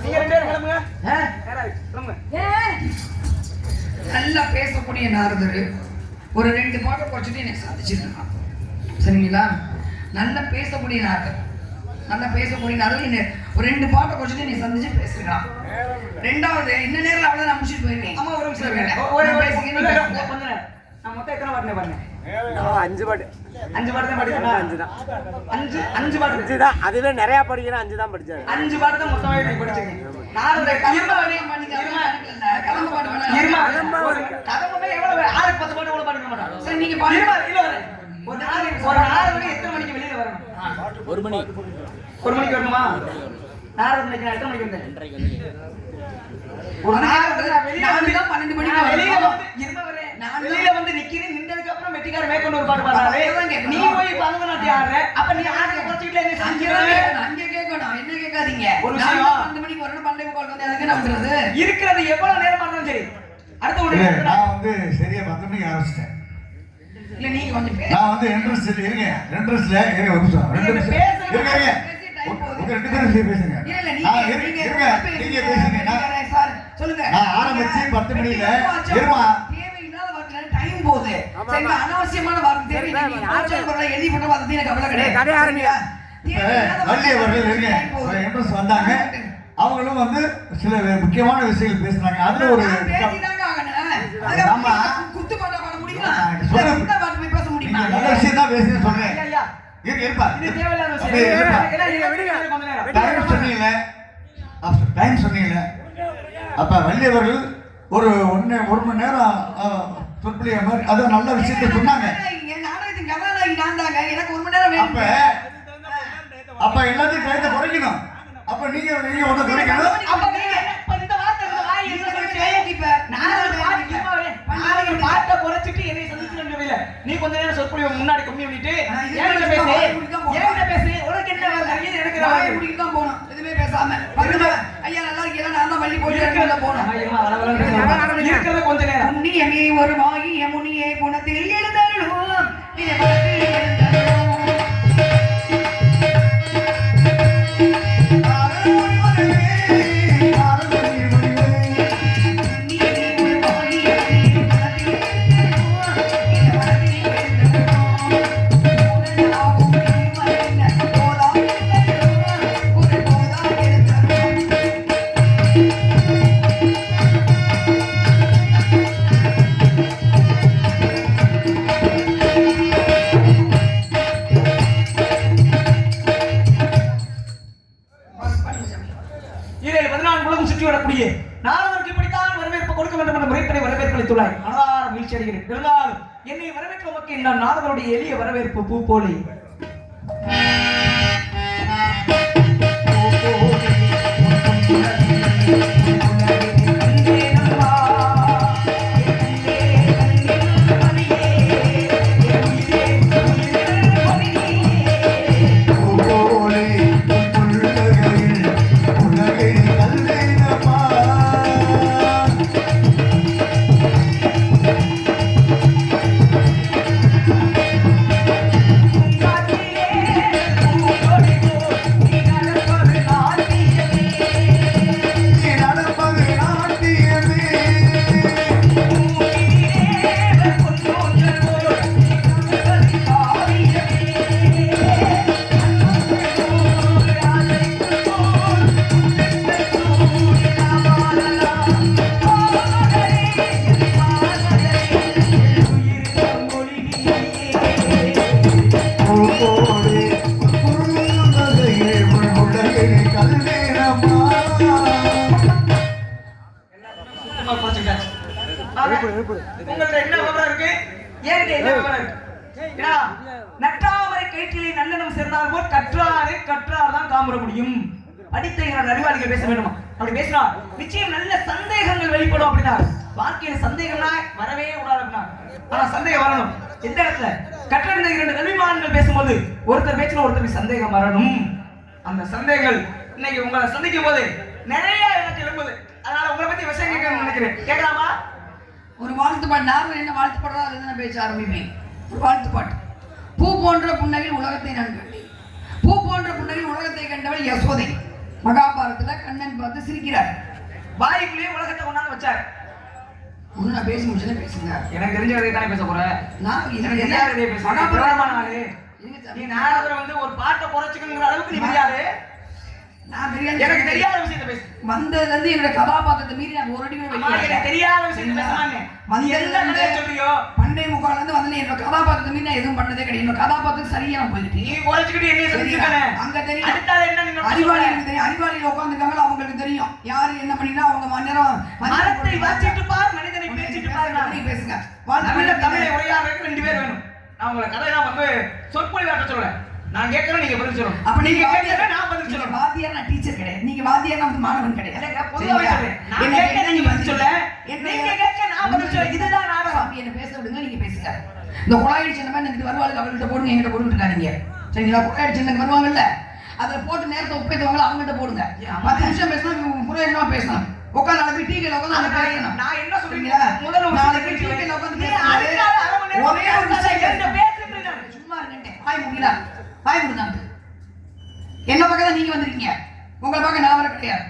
நீங்க 2 பேரும் கிளம்புங்க. கிளம்புங்க. நல்லா பேசக்கூடிய நாரதர் ஒரு 2 பாட்டை குறைச்சிட்டு என்னை சாதிச்சிருக்கான். சரிங்களா? நல்லா பேசக்கூடிய நாரதர் என்ன ஒரு 2 பாட்டை குறைச்சிட்டு என்னை சந்திச்சு பேசுறான். 2வது இந்த நேரம் அவ்வளவு நான் முடிச்சுட்டு போயிருக்கேன். அம்மா ஒரு நிமிஷம் நான் மொத்தம் எத்தனை பாட்டு பாருங்க? 5 பாட்டு. 5 பாட்டு தான் படிக்கிறேன். 5 தான். 5 பாட்டு. 5 தான். அதுவே நிறைய படிக்கிறேன். 5 தான் படிச்சேன். 5 பாட்டு தான் மொத்தமா நீங்க படிச்சீங்க. நாரதர் கலம்ப வரையும் பண்ணிக்கிறேன். கலம்ப பாட்டு பண்ணலாம். கலம்பமே எவ்வளவு 6 10 பாட்டு கூட பாடுங்க மாட்டாங்க. சரி நீங்க பாருங்க. இல்ல ஒரு நாரதர் எத்தனை மணிக்கு வெளியில வரணும்? 1 மணி. 1 மணிக்கு வரணுமா? நாரதர் மணிக்கு எத்தனை மணிக்கு வந்தேன்? ஒரு நாரதர் வெளியில வந்து 12 மணிக்கு வெளியில வந்து நிக்கிறேன். நின்றதுக்கு அப்புறம் வெட்டிக்கார மேற்கொண்டு ஒரு பாட்டு பாடுறாரு. நீ போய் பரதநாட்டியம் ஆடுற. அப்ப நீ ஆடுற குறைச்சிட்டு என்ன செஞ்சிரவே? அங்க கேட்கணும். என்ன கேட்காதீங்க. ஒரு விஷயம் 12 மணிக்கு வரணும். 12:15 வந்து அதுக்கு என்ன பண்றது? இருக்கிறது எவ்வளவு நேரமா இருந்தாலும் சரி. அடுத்த ஒரு நான் வந்து சரியா 10 மணிக்கு ஆரம்பிச்சிட்டேன். இல்ல நீங்க கொஞ்சம் நான் வந்து என்ட்ரன்ஸ்ல ஒரு நிமிஷம் 2 நிமிஷம் உங்க 2 பேரும் பேசுங்க. இல்ல நீங்க பேசுங்க. சார் சொல்லுங்க. நான் ஆரம்பிச்சு 10 மணில இருமா. தேவையில்லாத வார்த்தை டைம் போகுது. சரி அனாவசியமான வார்த்தை தேவையில்லை. எழுதி போட்ட வார்த்தை எனக்கு கவலை கிடையாது. கதை ஆரம்பிங்க. வள்ளி அவர்கள் இருங்க. என்ட்ரன்ஸ் வந்தாங்க. அவங்களும் வந்து சில முக்கியமான விஷயங்கள் பேசுறாங்க. அதுல ஒரு பேசிதாங்க ஆகணும். ஆமா குத்து பாட்டா பாட முடியுமா? சொல்லுங்க. குத்து பாட்டு போய் பேச முடியுமா? நல்ல விஷயம் தான் பேசுறேன் சொல்றேன். இருப்பா. இது தேவையில்லாத விஷயம். கொஞ்ச நேரம். டைம் சொன்னீங்கல்ல. அப்ப வள்ளி அவர்கள் ஒரு 1 மணி நேரம் சொற்பொழிய மாதிரி அது நல்ல விஷயத்தை சொன்னாங்க. நாடகத்தின் கதாநாயகி நான் தாங்க. எனக்கு 1 மணி நேரம் வேணும். அப்ப எல்லாத்தையும் கைத்தை குறைக்கணும். அப்ப நீங்க ஒண்ணு குறைக்கணும். அப்ப நீங்க இந்த வார்த்தை இந்த வாய் என்ன சொல்லிட்டே இப்ப நாரதர் பாட்டை குறைச்சிட்டு என்னை சந்திச்சுன்றவில்லை. நீ கொஞ்ச நேரம் சொற்பொழிவு முன்னாடி கம்மி பண்ணிட்டு என்கிட்ட பேசு. உனக்கு என்ன வருது? எனக்கு வாயை முடிக்கிட்டு தான் போகணும். எதுவுமே பேசாம பாருங்க. ஐயா நல்லா இருக்கீங்களா? நான் தான் வள்ளி போயிட்டு போனேன். இருக்கிறது கொஞ்ச நேரம். புண்ணியமே ஒரு வாகிய முனியே குணத்தில் எழுதருளும். நாரதருக்கு இப்படித்தான் வரவேற்பு கொடுக்க வேண்டும் என்ற முறைப்படி வரவேற்பளித்துள்ளாய். மனதார வீழ்ச்சி அடைகிறேன். இருந்தாலும் என்னை வரவேற்க உமக்கு இந்த நாரதருடைய எளிய வரவேற்பு பூ போலே. உங்கள்ட்ட என்ன விவரம் இருக்கு? ஏன்கிட்ட என்ன விவரம் இருக்கு? நட்டாமரை கயிற்றிலே நல்லெண்ணம் சேர்ந்தால் போல் கற்றார் தான் காமுற முடியும். படித்த அறிவாளிகள் பேச வேண்டுமா? அப்படி பேசினா நிச்சயம் நல்ல சந்தேகங்கள் வெளிப்படும் அப்படின்னா. வாழ்க்கையில சந்தேகம்னா வரவே கூடாது அப்படின்னா. ஆனா சந்தேகம் வரணும். எந்த இடத்துல? கற்றறிந்த 2 கல்விமான்கள் பேசும்போது ஒருத்தர் பேச்சுல ஒருத்தருக்கு சந்தேகம் வரணும். அந்த சந்தேகங்கள் இன்னைக்கு உங்களை சந்திக்கும் போது நிறைய எனக்கு எழும்புது. அதனால உங்களை பத்தி விஷயம் கேட்கணும்னு நினைக்கிறேன். கேட்கலாமா? ஒரு வாழ்த்து பாட்டு. நானும் என்ன வாழ்த்து பாடுறதோ அதுல நான் பேச ஆரம்பிப்பேன். ஒரு வாழ்த்து பாட்டு. பூ போன்ற புன்னகையில் உலகத்தை நான் கண்டேன். பூ போன்ற புன்னகையில் உலகத்தை கண்டவள் யசோதை. மகாபாரதத்துல கண்ணன் பார்த்து சிரிக்கிறார். வாய்க்குள்ளேயே உலகத்தை கொண்டாந்து வச்சார். ஒண்ணு நான் பேசி முடிச்சேன் பேசுங்க. எனக்கு தெரிஞ்ச கதையை தானே பேச போறேன். நான் எனக்கு தெரியாத கதையை பேச மகாபாரதமான ஆளு. நீ நாரதரை வந்து ஒரு பாட்டை குறைச்சிக்கணுங்கிற அளவுக்கு நீ தெரியாது. நான் தெரியாது. எனக்கு தெரியாத விஷயத்தை பேசு. வந்ததுல இருந்து என்னோட கதாபாத்திரத்தை மீறி நான் ஒரு அடி கூட வெளியே எனக்கு தெரியாத விஷயத்தை பேசுறாங்க. வந்ததுல சொல்றியோ பண்டை முகால இருந்து வந்து என்னோட கதாபாத்திரத்தை மீறி நான் எதுவும் பண்ணதே கிடையாது. என்னோட கதாபாத்திரம் சரியா நான் போயிட்டு நீ குறைச்சிக்கிட்டு என்ன சொல்லிருக்கானே அங்க தெரியும். அடுத்தால என்ன நீங்க அறிவாளிகளுக்கு தெரியும். அறிவாளிகள் உட்கார்ந்துருக்காங்க, அவங்களுக்கு தெரியும் யாரு என்ன பண்ணினா அவங்க மன்னரம் மரத்தை வாசிட்டு பார், மனிதனை பேசிட்டு பார். நீ பேசுங்க. தமிழை உரையாடுறதுக்கு 2 பேர் வேணும். நான் உங்களை கதையெல்லாம் வந்து சொற்பொழி வாட்ட சொல்லல. நான் கேட்கறேன், நீங்க பதில் சொல்லணும். அப்ப நீங்க கேட்கறேன், நான் பதில் சொல்லணும். வாத்தியார், நான் டீச்சர் கிடையாது. நீங்க வாத்தியார், நான் மாணவன் கிடையாது. இல்லங்க, பொதுவாவே சொல்றேன். நான் கேட்க நீங்க பதில் சொல்ல. நீங்க கேட்க நான் பதில் சொல்ல. இதுதான் நாடகம். என்ன பேச விடுங்க, நீங்க பேசுங்க. இந்த குழாயடி சின்ன மாதிரி எனக்கு வருவாங்க, அவங்கள்ட்ட போடுங்க, என்கிட்ட போட்டுட்டு இருக்காதீங்க. சரிங்களா? குழாயடி சின்ன வருவாங்கல்ல, அதுல போட்டு நேரத்தை ஒப்பேத்துவாங்களா, அவங்ககிட்ட போடுங்க. 10 நிமிஷம் பேசணும், புரியணுமா பேசணும். உட்காந்து நாளைக்கு டீக்கல உட்காந்து பேசணும். நான் என்ன சொல்றீங்களா? முதல்ல நாளைக்கு டீக்கல உட்காந்து ஒரே ஒரு விஷயம் பேசுறீங்க. சும்மா இருங்க. வாய் முடியல. வாய் முடிந்தாங்க. என்ன பக்கம் நீங்க வந்திருக்கீங்க, உங்களை பார்க்க நான் வர கிடையாது.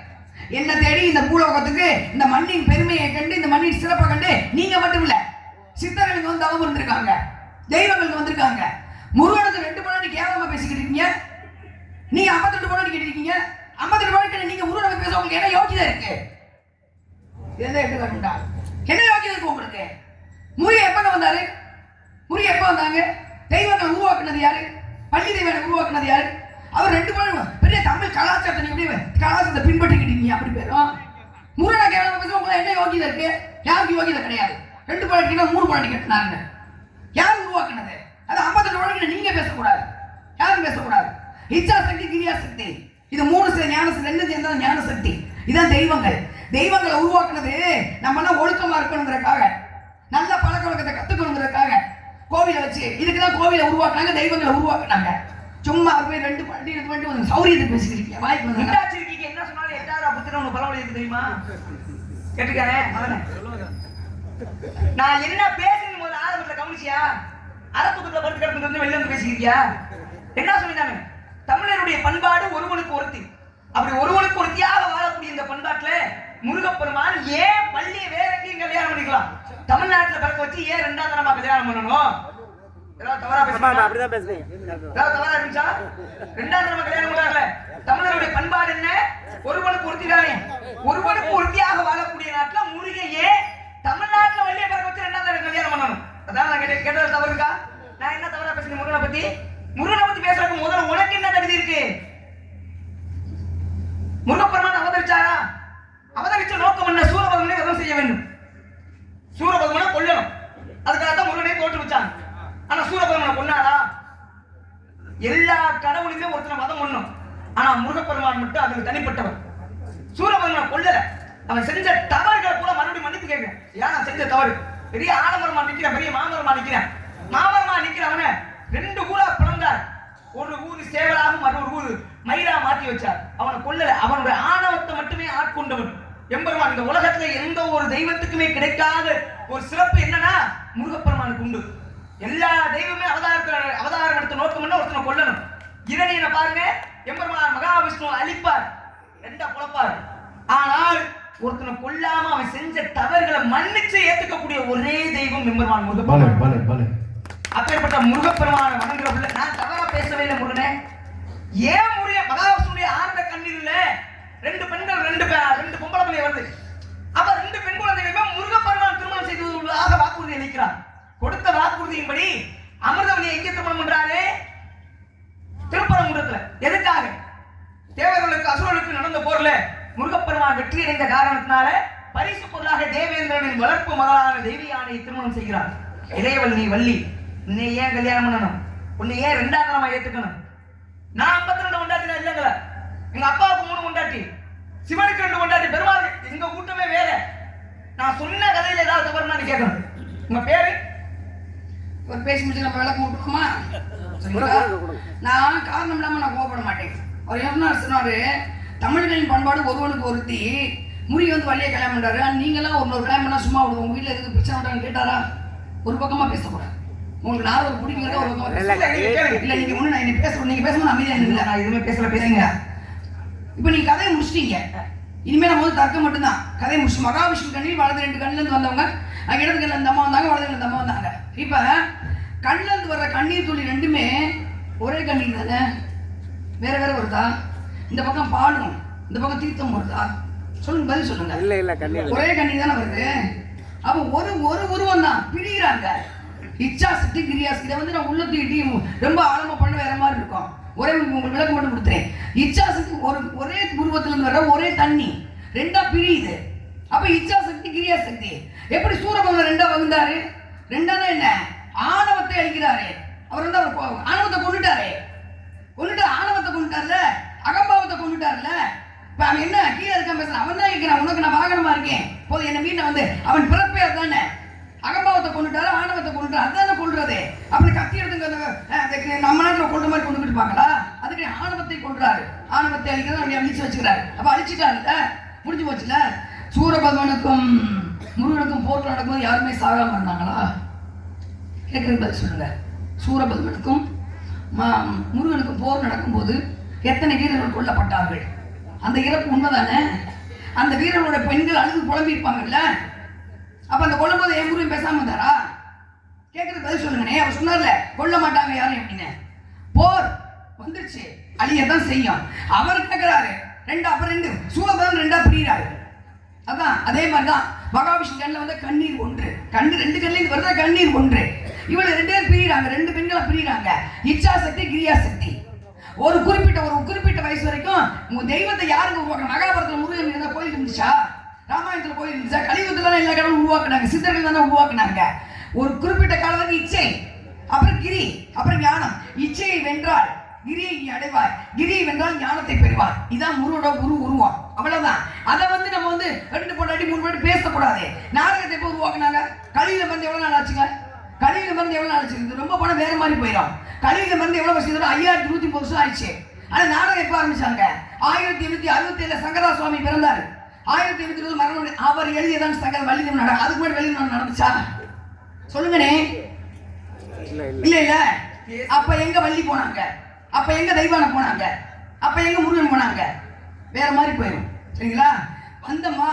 என்ன தேடி இந்த பூலோகத்துக்கு இந்த மண்ணின் பெருமையை கண்டு, இந்த மண்ணின் சிறப்பை கண்டு நீங்க மட்டும் இல்ல, சித்தர்களுக்கு வந்து தவம் இருந்திருக்காங்க, தெய்வங்களுக்கு வந்திருக்காங்க. முருகனுக்கு 2 பொண்ணு கேவலமா பேசிக்கிட்டு இருக்கீங்க. நீங்க 52 பொண்ணு கேட்டிருக்கீங்க. 52 பொண்ணு நீங்க முருகனுக்கு பேச உங்களுக்கு என்ன யோகியதை இருக்கு? எதை எடுத்துக்கா என்ன யோகியதை இருக்கு உங்களுக்கு? முருகன் எப்ப வந்தாரு? முருகன் எப்ப வந்தாங்க? தெய்வங்களை உருவாக்குனது யாரு? பள்ளி தெய்வங்களை உருவாக்குனது யாரு? அவர் 2 பேரும் பெரிய தமிழ் கலாச்சாரத்தை நீங்க கலாச்சாரத்தை பின்பற்றிக்கிட்டீங்க. அப்படி பேரும் முருகனை கேவலமா பேச உங்களுக்கு என்ன யோகியதை இருக்கு? யாருக்கு யோகியதை கிடையாது. 2 பழக்கினா 3 பழனி கட்டினாங்க. யார் உருவாக்குனது? அது 52 பழனி நீங்க பேசக்கூடாது, யாரும் பேசக்கூடாது. இச்சா சக்தி, கிரியா சக்தி, இது 3 ஞான 2 சேர்ந்தா ஞான சக்தி. இதான் தெய்வங்கள். தெய்வங்களை உருவாக்குனது நம்ம எல்லாம் ஒழுக்கமா இருக்கணுங்கிறதுக்காக, நல்ல பழக்க வழக்கத்தை கத்துக்கணுங்கிறதுக்காக கோவிலை வச்சு, இதுக்குதான் கோவிலை உருவாக்குனாங்க, தெய்வங்களை உருவாக்குனாங்க. சும்மா போய் 2 பண்டி வந்து சௌரியத்தை பேசிக்கிறீங்க. வாய்ப்பு வந்து இண்டாச்சிருக்கீங்க. என்ன சொன்னாலும் 8ஆவது புத்திர ஒன்று பரவாயில்லை இருக்கு தெரியுமா? கேட்டுக்கானே நான் என்ன பேசுறேன்னு முதல்ல ஆரம்பத்தில் கவனிச்சியா? அறத்துக்குள்ள படுத்து கிடந்து வந்து வெளில வந்து பேசிக்கிறியா? என்ன சொல்லிட்டாங்க? தமிழருடைய பண்பாடு ஒருவனுக்கு ஒருத்தி. அப்படி ஒருவனுக்கு ஒருத்தியாக வாழக்கூடிய இந்த பண்பாட்டுல முருகப்பெருமான் ஏன் பள்ளியை வேற எங்கேயும் கல்யாணம் பண்ணிக்கலாம்? தமிழ்நாட்டுல பிறக்க வச்சு ஏன் 2ஆம் தரமா கல்யாணம் பண்ணணும்? தவறா பேசுறீங்க? தவறா இருந்துச்சா? 2ஆம் தரமா கல்யாணம் பண்றாங்கல்ல, தமிழருடைய பண்பாடு என்ன? ஒருவனுக்கு ஒருத்தி தானே. ஒருவனுக்கு ஒருத்தியாக வாழக்கூடிய நாட்டுல முருகையே தமிழ்நாட்டுல வள்ளியை பிறக்க வச்சு 2ஆம் தரம் கல்யாணம் பண்ணணும். அதான் நான் கேட்டது தவறு இருக்கா? நான் என்ன தவறா பேசுறேன்? முருகனை பத்தி பேசுறதுக்கு முதல்ல உனக்கு என்ன தகுதி இருக்கு? முருகப்பெருமான் அவதரிச்சாரா? அவதரிச்ச நோக்கம் என்ன? சூரபத்மனை வதம் செய்ய வேண்டும். சூரபத்மனை கொல்லணும். அதுக்காகத்தான் முருகனை தோற்று வச்சாங்க. ஆனா சூரபத்மனை கொன்னாரா? எல்லா கடவுளுமே ஒருத்தனை வதம் பண்ணணும். ஆனா முருகப்பெருமான் மட்டும் அதுக்கு தனிப்பட்டவன். சூரபத்மனை கொல்லல. அவன் செஞ்ச தவறுகளை கூட மறுபடியும் மன்னிப்பு கேட்கிறேன். ஏன் நான் செஞ்ச தவறு? பெரிய ஆலமரமா நிக்கிறேன், பெரிய மாமரமா நிக்கிறேன். மாமரமா நிக்கிறவன 2 ஊரா பிளந்தார். ஒரு ஊரு சேவலாகவும் மற்றொரு ஊரு மயிரா மாற்றி வச்சார். அவனை கொல்லல. அவனுடைய ஆணவத்தை மட்டுமே ஆட்கொண்டவன் எம்பெருமான். இந்த உலகத்துல எந்த ஒரு தெய்வத்துக்குமே கிடைக்காத ஒரு சிறப்பு என்னன்னா முருகப்பெருமானுக்கு உண்டு. எல்லா தெய்வமே அவதாரம் எடுத்த நோக்கம் என்ன? ஒருத்தனை கொல்லணும். இரணியனை பாருங்க, எம்பெருமான் மகாவிஷ்ணு அழிப்பார், 2 குழப்பார். ஆனால் ஒருத்தனை கொல்லாம அவன் செஞ்ச தவறுகளை மன்னிச்சு ஏத்துக்கக்கூடிய ஒரே தெய்வம் எம்பெருமான் முருகப்பெருமான். அப்பேற்பட்ட முருகப்பெருமான வணங்குற உள்ள நான் தவறா பேசவே இல்லை. முருகனே ஏன் மகாவிஷ்ணுடைய ஆனந்த கண்ணீர் இல்ல 2 பெண்கள் 2 பொம்பளை பிள்ளை வருது. அப்ப 2 பெண் குழந்தைகளுமே முருகப்பெருமான் திருமணம் செய்துள்ளதாக வாக்குறுதி அளிக்கிறார். கொடுத்த வாக்குறுதியின்படி அமிர்தவல்லியை எங்கே திருமணம் பண்றாரு? திருப்பரங்குன்றத்துல. எதுக்காக? தேவர்களுக்கு அசுரர்களுக்கு நடந்த போர்ல முருகப்பெருமான் வெற்றி அடைந்த காரணத்தினால பரிசு பொருளாக தேவேந்திரனின் வளர்ப்பு மகளான தேவி யானையை திருமணம் செய்கிறார். இறைவல்லி வள்ளி, உன்னை ஏன் கல்யாணம் பண்ணணும்? உன்னை ஏன் 2ஆம் தரமா ஏத்துக்கணும்? நான் 52 கொண்டாட்டினா இல்லைங்களா? எங்க அப்பாவுக்கு 3 கொண்டாட்டி, சிவனுக்கு 2 கொண்டாட்டி, பெருமாள். எங்க கூட்டமே வேற. நான் சொன்ன கதையில ஏதாவது தவறுனா நீ கேட்கணும். உங்க பேரு ஒரு பேசி முடிச்சு நம்ம விளக்கம் விட்டுருமா? நான் காரணம் இல்லாம நான் கோபப்பட மாட்டேன். அவர் என்ன சொன்னாரு? தமிழர்களின் பண்பாடு ஒருவனுக்கு ஒருத்தி. முறி வந்து வள்ளியை கல்யாணம் பண்றாரு. நீங்களாம் ஒரு கல்யாணம் பண்ணா சும்மா விடுவோம். உங்க வீட்டுல எதுக்கு பிரச்சனை விட்டான்னு கேட்டாரா? ஒரு பக்கமா பேசக்கூடாது. உங்களுக்கு நாரதர் பிடிக்குங்க ஒரு பக்கமா இல்ல. நீங்க ஒண்ணு நான் பேசுறேன், நீங்க பேசணும் அமைதியா இல்லை. நான் எதுவுமே பேசல. பேசுங்க. இப்போ நீங்க கதையை முடிச்சிட்டீங்க. இனிமே நம்ம வந்து தர்க்கம் மட்டும்தான். கதையை முடிச்சு மகாவிஷ்ணு கண்ணில் வலது 2 கண்ணுல இருந்து வந்தவங்க, இடது கண்ணில் இந்த அம்மா வந்தாங்க, வலது கண்ணில் இந்த அம்மா வந்தாங்க. இப்ப கண்ணுல இருந்து வர்ற கண்ணீர் துளி ரெண்டுமே ஒரே கண்ணீர் தானே? வேற வேற வருதா? இந்த பக்கம் பாலும் இந்த பக்கம் தீர்த்தம் வருதா? சொல்லுங்க, பதில் சொல்லுங்க. இல்ல இல்ல கண்ணீர் ஒரே கண்ணீர் தானே வருது. அப்ப ஒரு உருவம் தான் பிரிகிறாங்க. இச்சா சக்தி கிரியாஸ். இதை வந்து நான் உள்ள தூக்கிட்டு ரொம்ப ஆழமா பண்ண வேற மாதிரி இருக்கும். ஒரே உங்களுக்கு விளக்கம் மட்டும் கொடுத்துறேன். இச்சா சக்தி ஒரே உருவத்துல இருந்து வர ஒரே தண்ணி ரெண்டா பிரியுது. அப்ப இச்சா சக்தி கிரியா சக்தி எப்படி சூரபன்மன் ரெண்டா வகுந்தாரு? ரெண்டானா என்ன? ஆணவத்தை அழிக்கிறாரு. அவர் வந்து அவர் ஆணவத்தை கொண்டுட்டாரு. ஆணவத்தை கொண்டுட்டார்ல, அகம்பாவத்தை கொண்டுட்டார்ல. இப்ப அவன் என்ன கீழே இருக்கான் பேசுறான். அவன் தான் கேட்கிறான், உனக்கு நான் வாகனமா இருக்கேன் போது என்ன மீன் வந்து அவன் பிறப்பே அதுதானே. அகம்பாவத்தை கொண்டுட்டாரு, ஆணவத்தை கொண்டுட்டாரு. அதுதானே கொள்றது. அப்படி கத்தி எடுத்துங்க நம்ம நாட்டில் கொண்ட மாதிரி கொண்டுகிட்டு இருப்பாங்களா? அதுக்கு ஆணவத்தை கொன்றாரு. ஆணவத்தை அழிக்கிறது அப்படி அழிச்சு வச்சுக்கிறாரு. அப்ப அழிச்சுட்டாருல்ல, முடிஞ்சு போச்சுல. சூரபத்மனுக்கும் முருகனுக்கும் போர் நடக்கும்போது யாருமே சாகாம இருந்தாங்களா? கேட்கறது பதில் சொல்லுங்க. சூரபத்மனுக்கும் முருகனுக்கும் போர் நடக்கும்போது எத்தனை வீரர்கள் கொல்லப்பட்டார்கள்? அந்த இறப்பு உண்மைதானே? அந்த வீரர்களோட பெண்கள் அழுது புலம்பி இருப்பாங்கல்ல. அப்ப அந்த கொல்லும் போது என் முருகன் பேசாம இருந்தாரா? கேட்கறது பதில் சொல்லுங்கண்ணே. அவர் சொன்னார்ல கொல்ல மாட்டாங்க யாரும் அப்படின்னு. போர் வந்துருச்சு, அழியதான் செய்யும். அவர் கேட்கிறாரு ரெண்டு சூரபத்மன் ரெண்டா பிரிகிறாரு. அதான் அதே மாதிரிதான் மகாவிஷ்ணு கண்ணில் வந்து கண்ணீர் ஒன்று. கண்ணு 2 கண்ணில் வருதா கண்ணீர் ஒன்று. இவளை 2 பேர் பிரிகிறாங்க, 2 பெண்களை பிரிகிறாங்க. இச்சா சக்தி கிரியா சக்தி. ஒரு குறிப்பிட்ட வயசு வரைக்கும் உங்க தெய்வத்தை யாருங்க உருவாக்க? மகாபாரதத்துல முருகன் இருந்தா கோயில் இருந்துச்சா? ராமாயணத்துல கோயில் இருந்துச்சா? கலியுகத்துல எல்லா கடவுளும் உருவாக்குனாங்க. சித்தர்கள் தானே உருவாக்குனாங்க. ஒரு குறிப்பிட்ட காலத்துக்கு இச்சை, அப்புறம் கிரி, அப்புறம் ஞானம். இச்சையை வென்றால் கிரியை நீ அடைவாய், கிரியை வென்றால் ஞானத்தை பெறுவார். இதான் முருகோட உருவம். அவ்வளவுதான். அதை வந்து நம்ம வந்து 2 பொண்டாட்டி 3 பொண்டாட்டி பேசக்கூடாது. நாடகத்தை எப்போ உருவாக்குனாங்க? கலியில வந்து எவ்வளவு நாள் ஆச்சுங்க? இது ரொம்ப பணம் வேற மாதிரி போயிடும். கலியில வந்து எவ்வளவு வருஷம்? 5130 வருஷம் ஆயிடுச்சு. ஆனா நாடகம் எப்ப ஆரம்பிச்சாங்க? 1867 சங்கரா சுவாமி பிறந்தாரு. 1820 மரணம். அவர் எழுதியதான் சங்கர வள்ளிதம் நாடகம். அதுக்கு முன்னாடி வள்ளிதம் நடந்துச்சா? சொல்லுங்கண்ணே. இல்ல. அப்ப எங்க வள்ளி போனாங்க? அப்ப எங்க தெய்வான போனாங்க? அப்ப எங்க முருகன் போனாங்க? வேற மாதிரி போயிடும். சரிங்களா? வந்தம்மா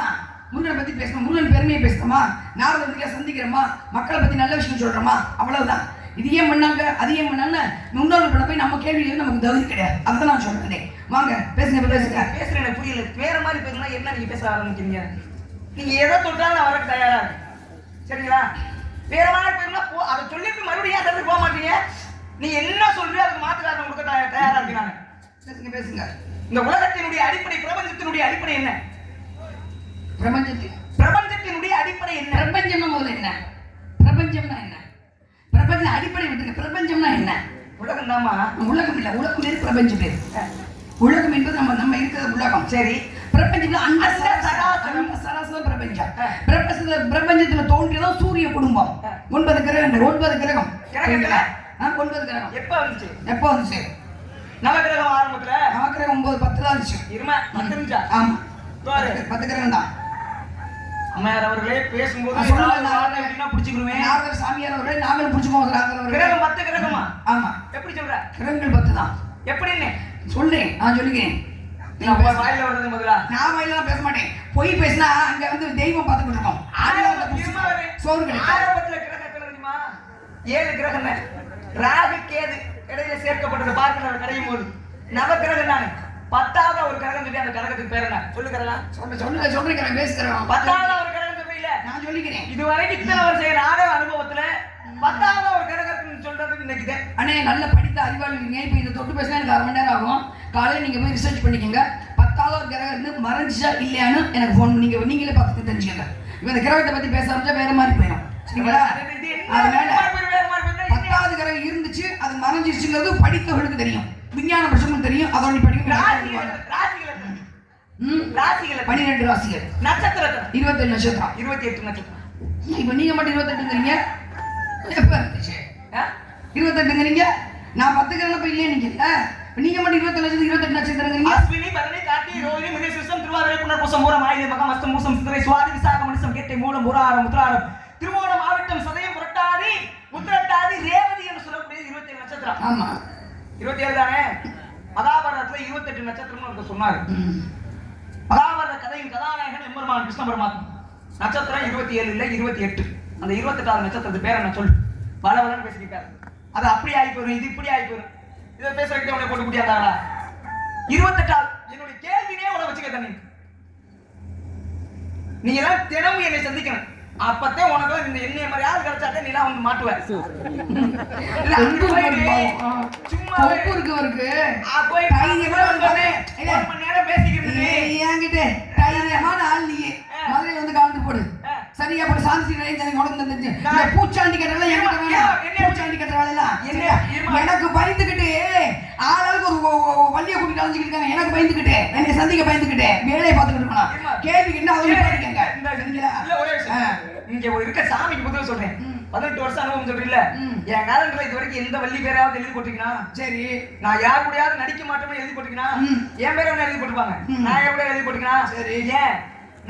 முருகனை பத்தி பேசணும், முருகன் பெருமையை பேசணுமா, நாரதத்தை சந்திக்கிறோமா, மக்களை பத்தி நல்ல விஷயம் சொல்றோமா, அவ்வளவுதான். இது ஏன் பண்ணாங்க, அது ஏன் பண்ணாங்க, முன்னோர்கள் பண்ண போய் நம்ம கேள்வி நமக்கு தகுதி கிடையாது. அதுதான் நான் சொல்றேன். வாங்க பேசுங்க. பேசுறேன் எனக்கு புரியல. வேற மாதிரி பேசணும். என்ன நீங்க பேச ஆரம்பிக்கிறீங்க? நீங்க எதை தொட்டாலும் நான் வரக்கு தயாரா இருக்கு. சரிங்களா? வேற மாதிரி பேசணும். அதை சொல்லிட்டு மறுபடியும் அதை போக மாட்டீங்க. நீங்க என்ன சொல்றீங்க அதுக்கு மாற்றுக்காரங்க கொடுக்க தயாரா இருக்கு. நான் பேசுங்க. இந்த உலகத்தினுடைய அடிப்படை, பிரபஞ்சத்தினுடைய அடிப்படை என்ன? பிரபஞ்சத்தினுடைய அடிப்படை என்ன? பிரபஞ்சம்னா முதல்ல என்ன? பிரபஞ்சம்னா என்ன? பிரபஞ்ச அடிப்படை விட்டுங்க. பிரபஞ்சம்னா என்ன? உலகம் தாமா. உலகம் இல்ல, உலகம் பேரு பிரபஞ்சம் பேரு. உலகம் என்பது நம்ம இருக்கிற உலகம். சரி. பிரபஞ்சத்துல சராசர பிரபஞ்சம். பிரபஞ்சத்துல தோன்றியதான் சூரிய குடும்பம். 9 கிரகங்கள். 9 கிரகம். 9 கிரகம். எப்ப வந்துச்சு? நவகிரகம் ஆரம்பத்துல. நவகிரகம் 9 10 தான் இருந்துச்சு. 10 இருந்துச்சா? ஆமா 10 கிரகம் தான். அம்மையார் அவர்களே பேசும்போது பிடிச்சுக்கணுமே. நாரதர் சாமியார் அவர்களே நாங்களும் பிடிச்சுக்கோங்க. கிரகம் 10 கிரகமா? ஆமா. எப்படி சொல்ற? கிரகங்கள் 10 தான். எப்படின்னு சொல்றேன். நான் சொல்லிக்கிறேன். வாயில வர்றது முதல்ல நான் வாயிலாம் பேச மாட்டேன். பொய் பேசினா அங்க வந்து தெய்வம் பார்த்துக்கிட்டு இருக்கோம். சோறு ஆரம்பத்துல கிரகம் தெரியுமா? 7 கிரகம். ராகு கேது இடையில சேர்க்கப்பட்டது. பார்க்கணும் கடையும் போது நவகிரகம் நானு. 10வது ஒரு கிரகம் சொல்லி அந்த கிரகத்துக்கு பேர் என்ன? சொல்லுங்க. பேசுகிறேன். 10வது ஒரு கிரகம் சொல்றீங்களே, நான் சொல்லிக்கிறேன். இதுவரைக்கும் இத்தனை வருஷம் நாடக அனுபவத்துல 10வது ஒரு கிரகத்துக்கு சொல்றது இன்னைக்கு. அண்ணே நல்ல படித்த அறிவாளிங்க. இப்ப இதை தொட்டு பேசினா எனக்கு 1/2 மணி நேரம் ஆகும். காலையில் நீங்க போய் ரிசர்ச் பண்ணிக்கோங்க. 10வது ஒரு கிரகம் இருந்து மறைஞ்சா இல்லையான்னு எனக்கு போன் நீங்களே பார்த்து தெரிஞ்சுக்கங்க. இப்ப இந்த கிரகத்தை பத்தி பேச ஆரம்பிச்சா வேற மாதிரி போயிடும். சரிங்களா? அதனால 10வது கிரகம் இருந்துச்சு, அது மறைஞ்சிருச்சுங்கிறது படித்தவர்களுக்கு தெரியும், விஞ்ஞான பட்சமும் தெரியும். அதோட படிக்க 12 ராசிகள். நட்சத்திரம் 27 நட்சத்திரம். 28 நட்சத்திரம். இப்ப நீங்க மட்டும் 28ங்கிறீங்க. எப்ப இருந்துச்சு 28ங்கிறீங்க? நான் 10 கிரகம் போய் இல்லையே நீங்க மட்டும் 28 நட்சத்திரங்கிறீங்க. அஸ்வினி, பரணி, கார்த்திகை, ரோஹிணி, மிருகசீரிஷம், திருவாதிரை, புனர்பூசம், மூலம், ஆயில்யம், மகம், அஸ்தம், மூசம், சித்திரை, சுவாதி, விசாகம், மனுஷம், கேட்டை, மூலம், முராரம், உத்திராடம், திருவோணம், ஆவிட்டம், சதயம், புரட்டாதி, உத்திரட்டாதி, ரேவதி என்று சொல்லக்கூடிய 27 நட்சத்திரம். ஆமா 27 தானே. மகாபாரதத்துல 28 நட்சத்திரம்னு ஒருத்தர் சொன்னாரு. மகாபாரத கதையின் கதாநாயகன் எம்பெருமான் கிருஷ்ண பரமாத்மா. நட்சத்திரம் 27 இல்ல 28. அந்த 28வது நட்சத்திரத்து பேர் என்ன சொல்லு? பலவலன்னு பேசிக்கிட்டாரு. அது அப்படி ஆகி போயிடும், இது இப்படி ஆகி போயிடும். இதை பேசுறதுக்கு உன்னை போட்டு முடியாதாங்களா? 28வது என்னுடைய கேள்வினே உன வச்சுக்க தண்ணி. நீ எல்லாம் தினமும் என்னை சந்திக்கணும். அப்பத்தே உனக்கு இந்த எண்ணெய் மாதிரி யாரு கிடைச்சாட்டே நீலாம் வந்து மாட்டுவேன். சும்மா இருக்கு அவருக்கு போய் நேரம் பேசிக்கிட்டு என்கிட்ட தைரியமான ஆள் நீ மதுரை வந்து கலந்து போடு. சரியா போடு. சாந்தி உனக்கு பூச்சாண்டி கட்டுறதுலாம் என்கிட்ட பூச்சாண்டி கட்டுறாள் எனக்கு பயந்துக்கிட்டு ஆளாளுக்கு ஒரு வண்டியை கூட்டிட்டு அலைஞ்சிக்கிட்டு இருக்காங்க. எனக்கு பயந்துக்கிட்டு என்னை சந்திக்க பயந்துக்கிட்டு வேலையை பார்த்துக்கிட்டு இருக்கணும். கேள்விக்கிட்டு இங்க இருக்க சாமிக்கு பதில் சொல்றேன். 18 வருஷம் அனுபவம் சொல்றீங்களா? என் காலத்துல இது வரைக்கும் எந்த வள்ளி பேராவது எழுதி போட்டீங்கன்னா சரி, நான் யார் கூடயாவது நடிக்க மாட்டேன்னு எழுதி போட்டீங்கன்னா என் பேரை எழுதி போட்டுப்பாங்க. நான் எப்படி எழுதி போட்டீங்கன்னா சரி, ஏன்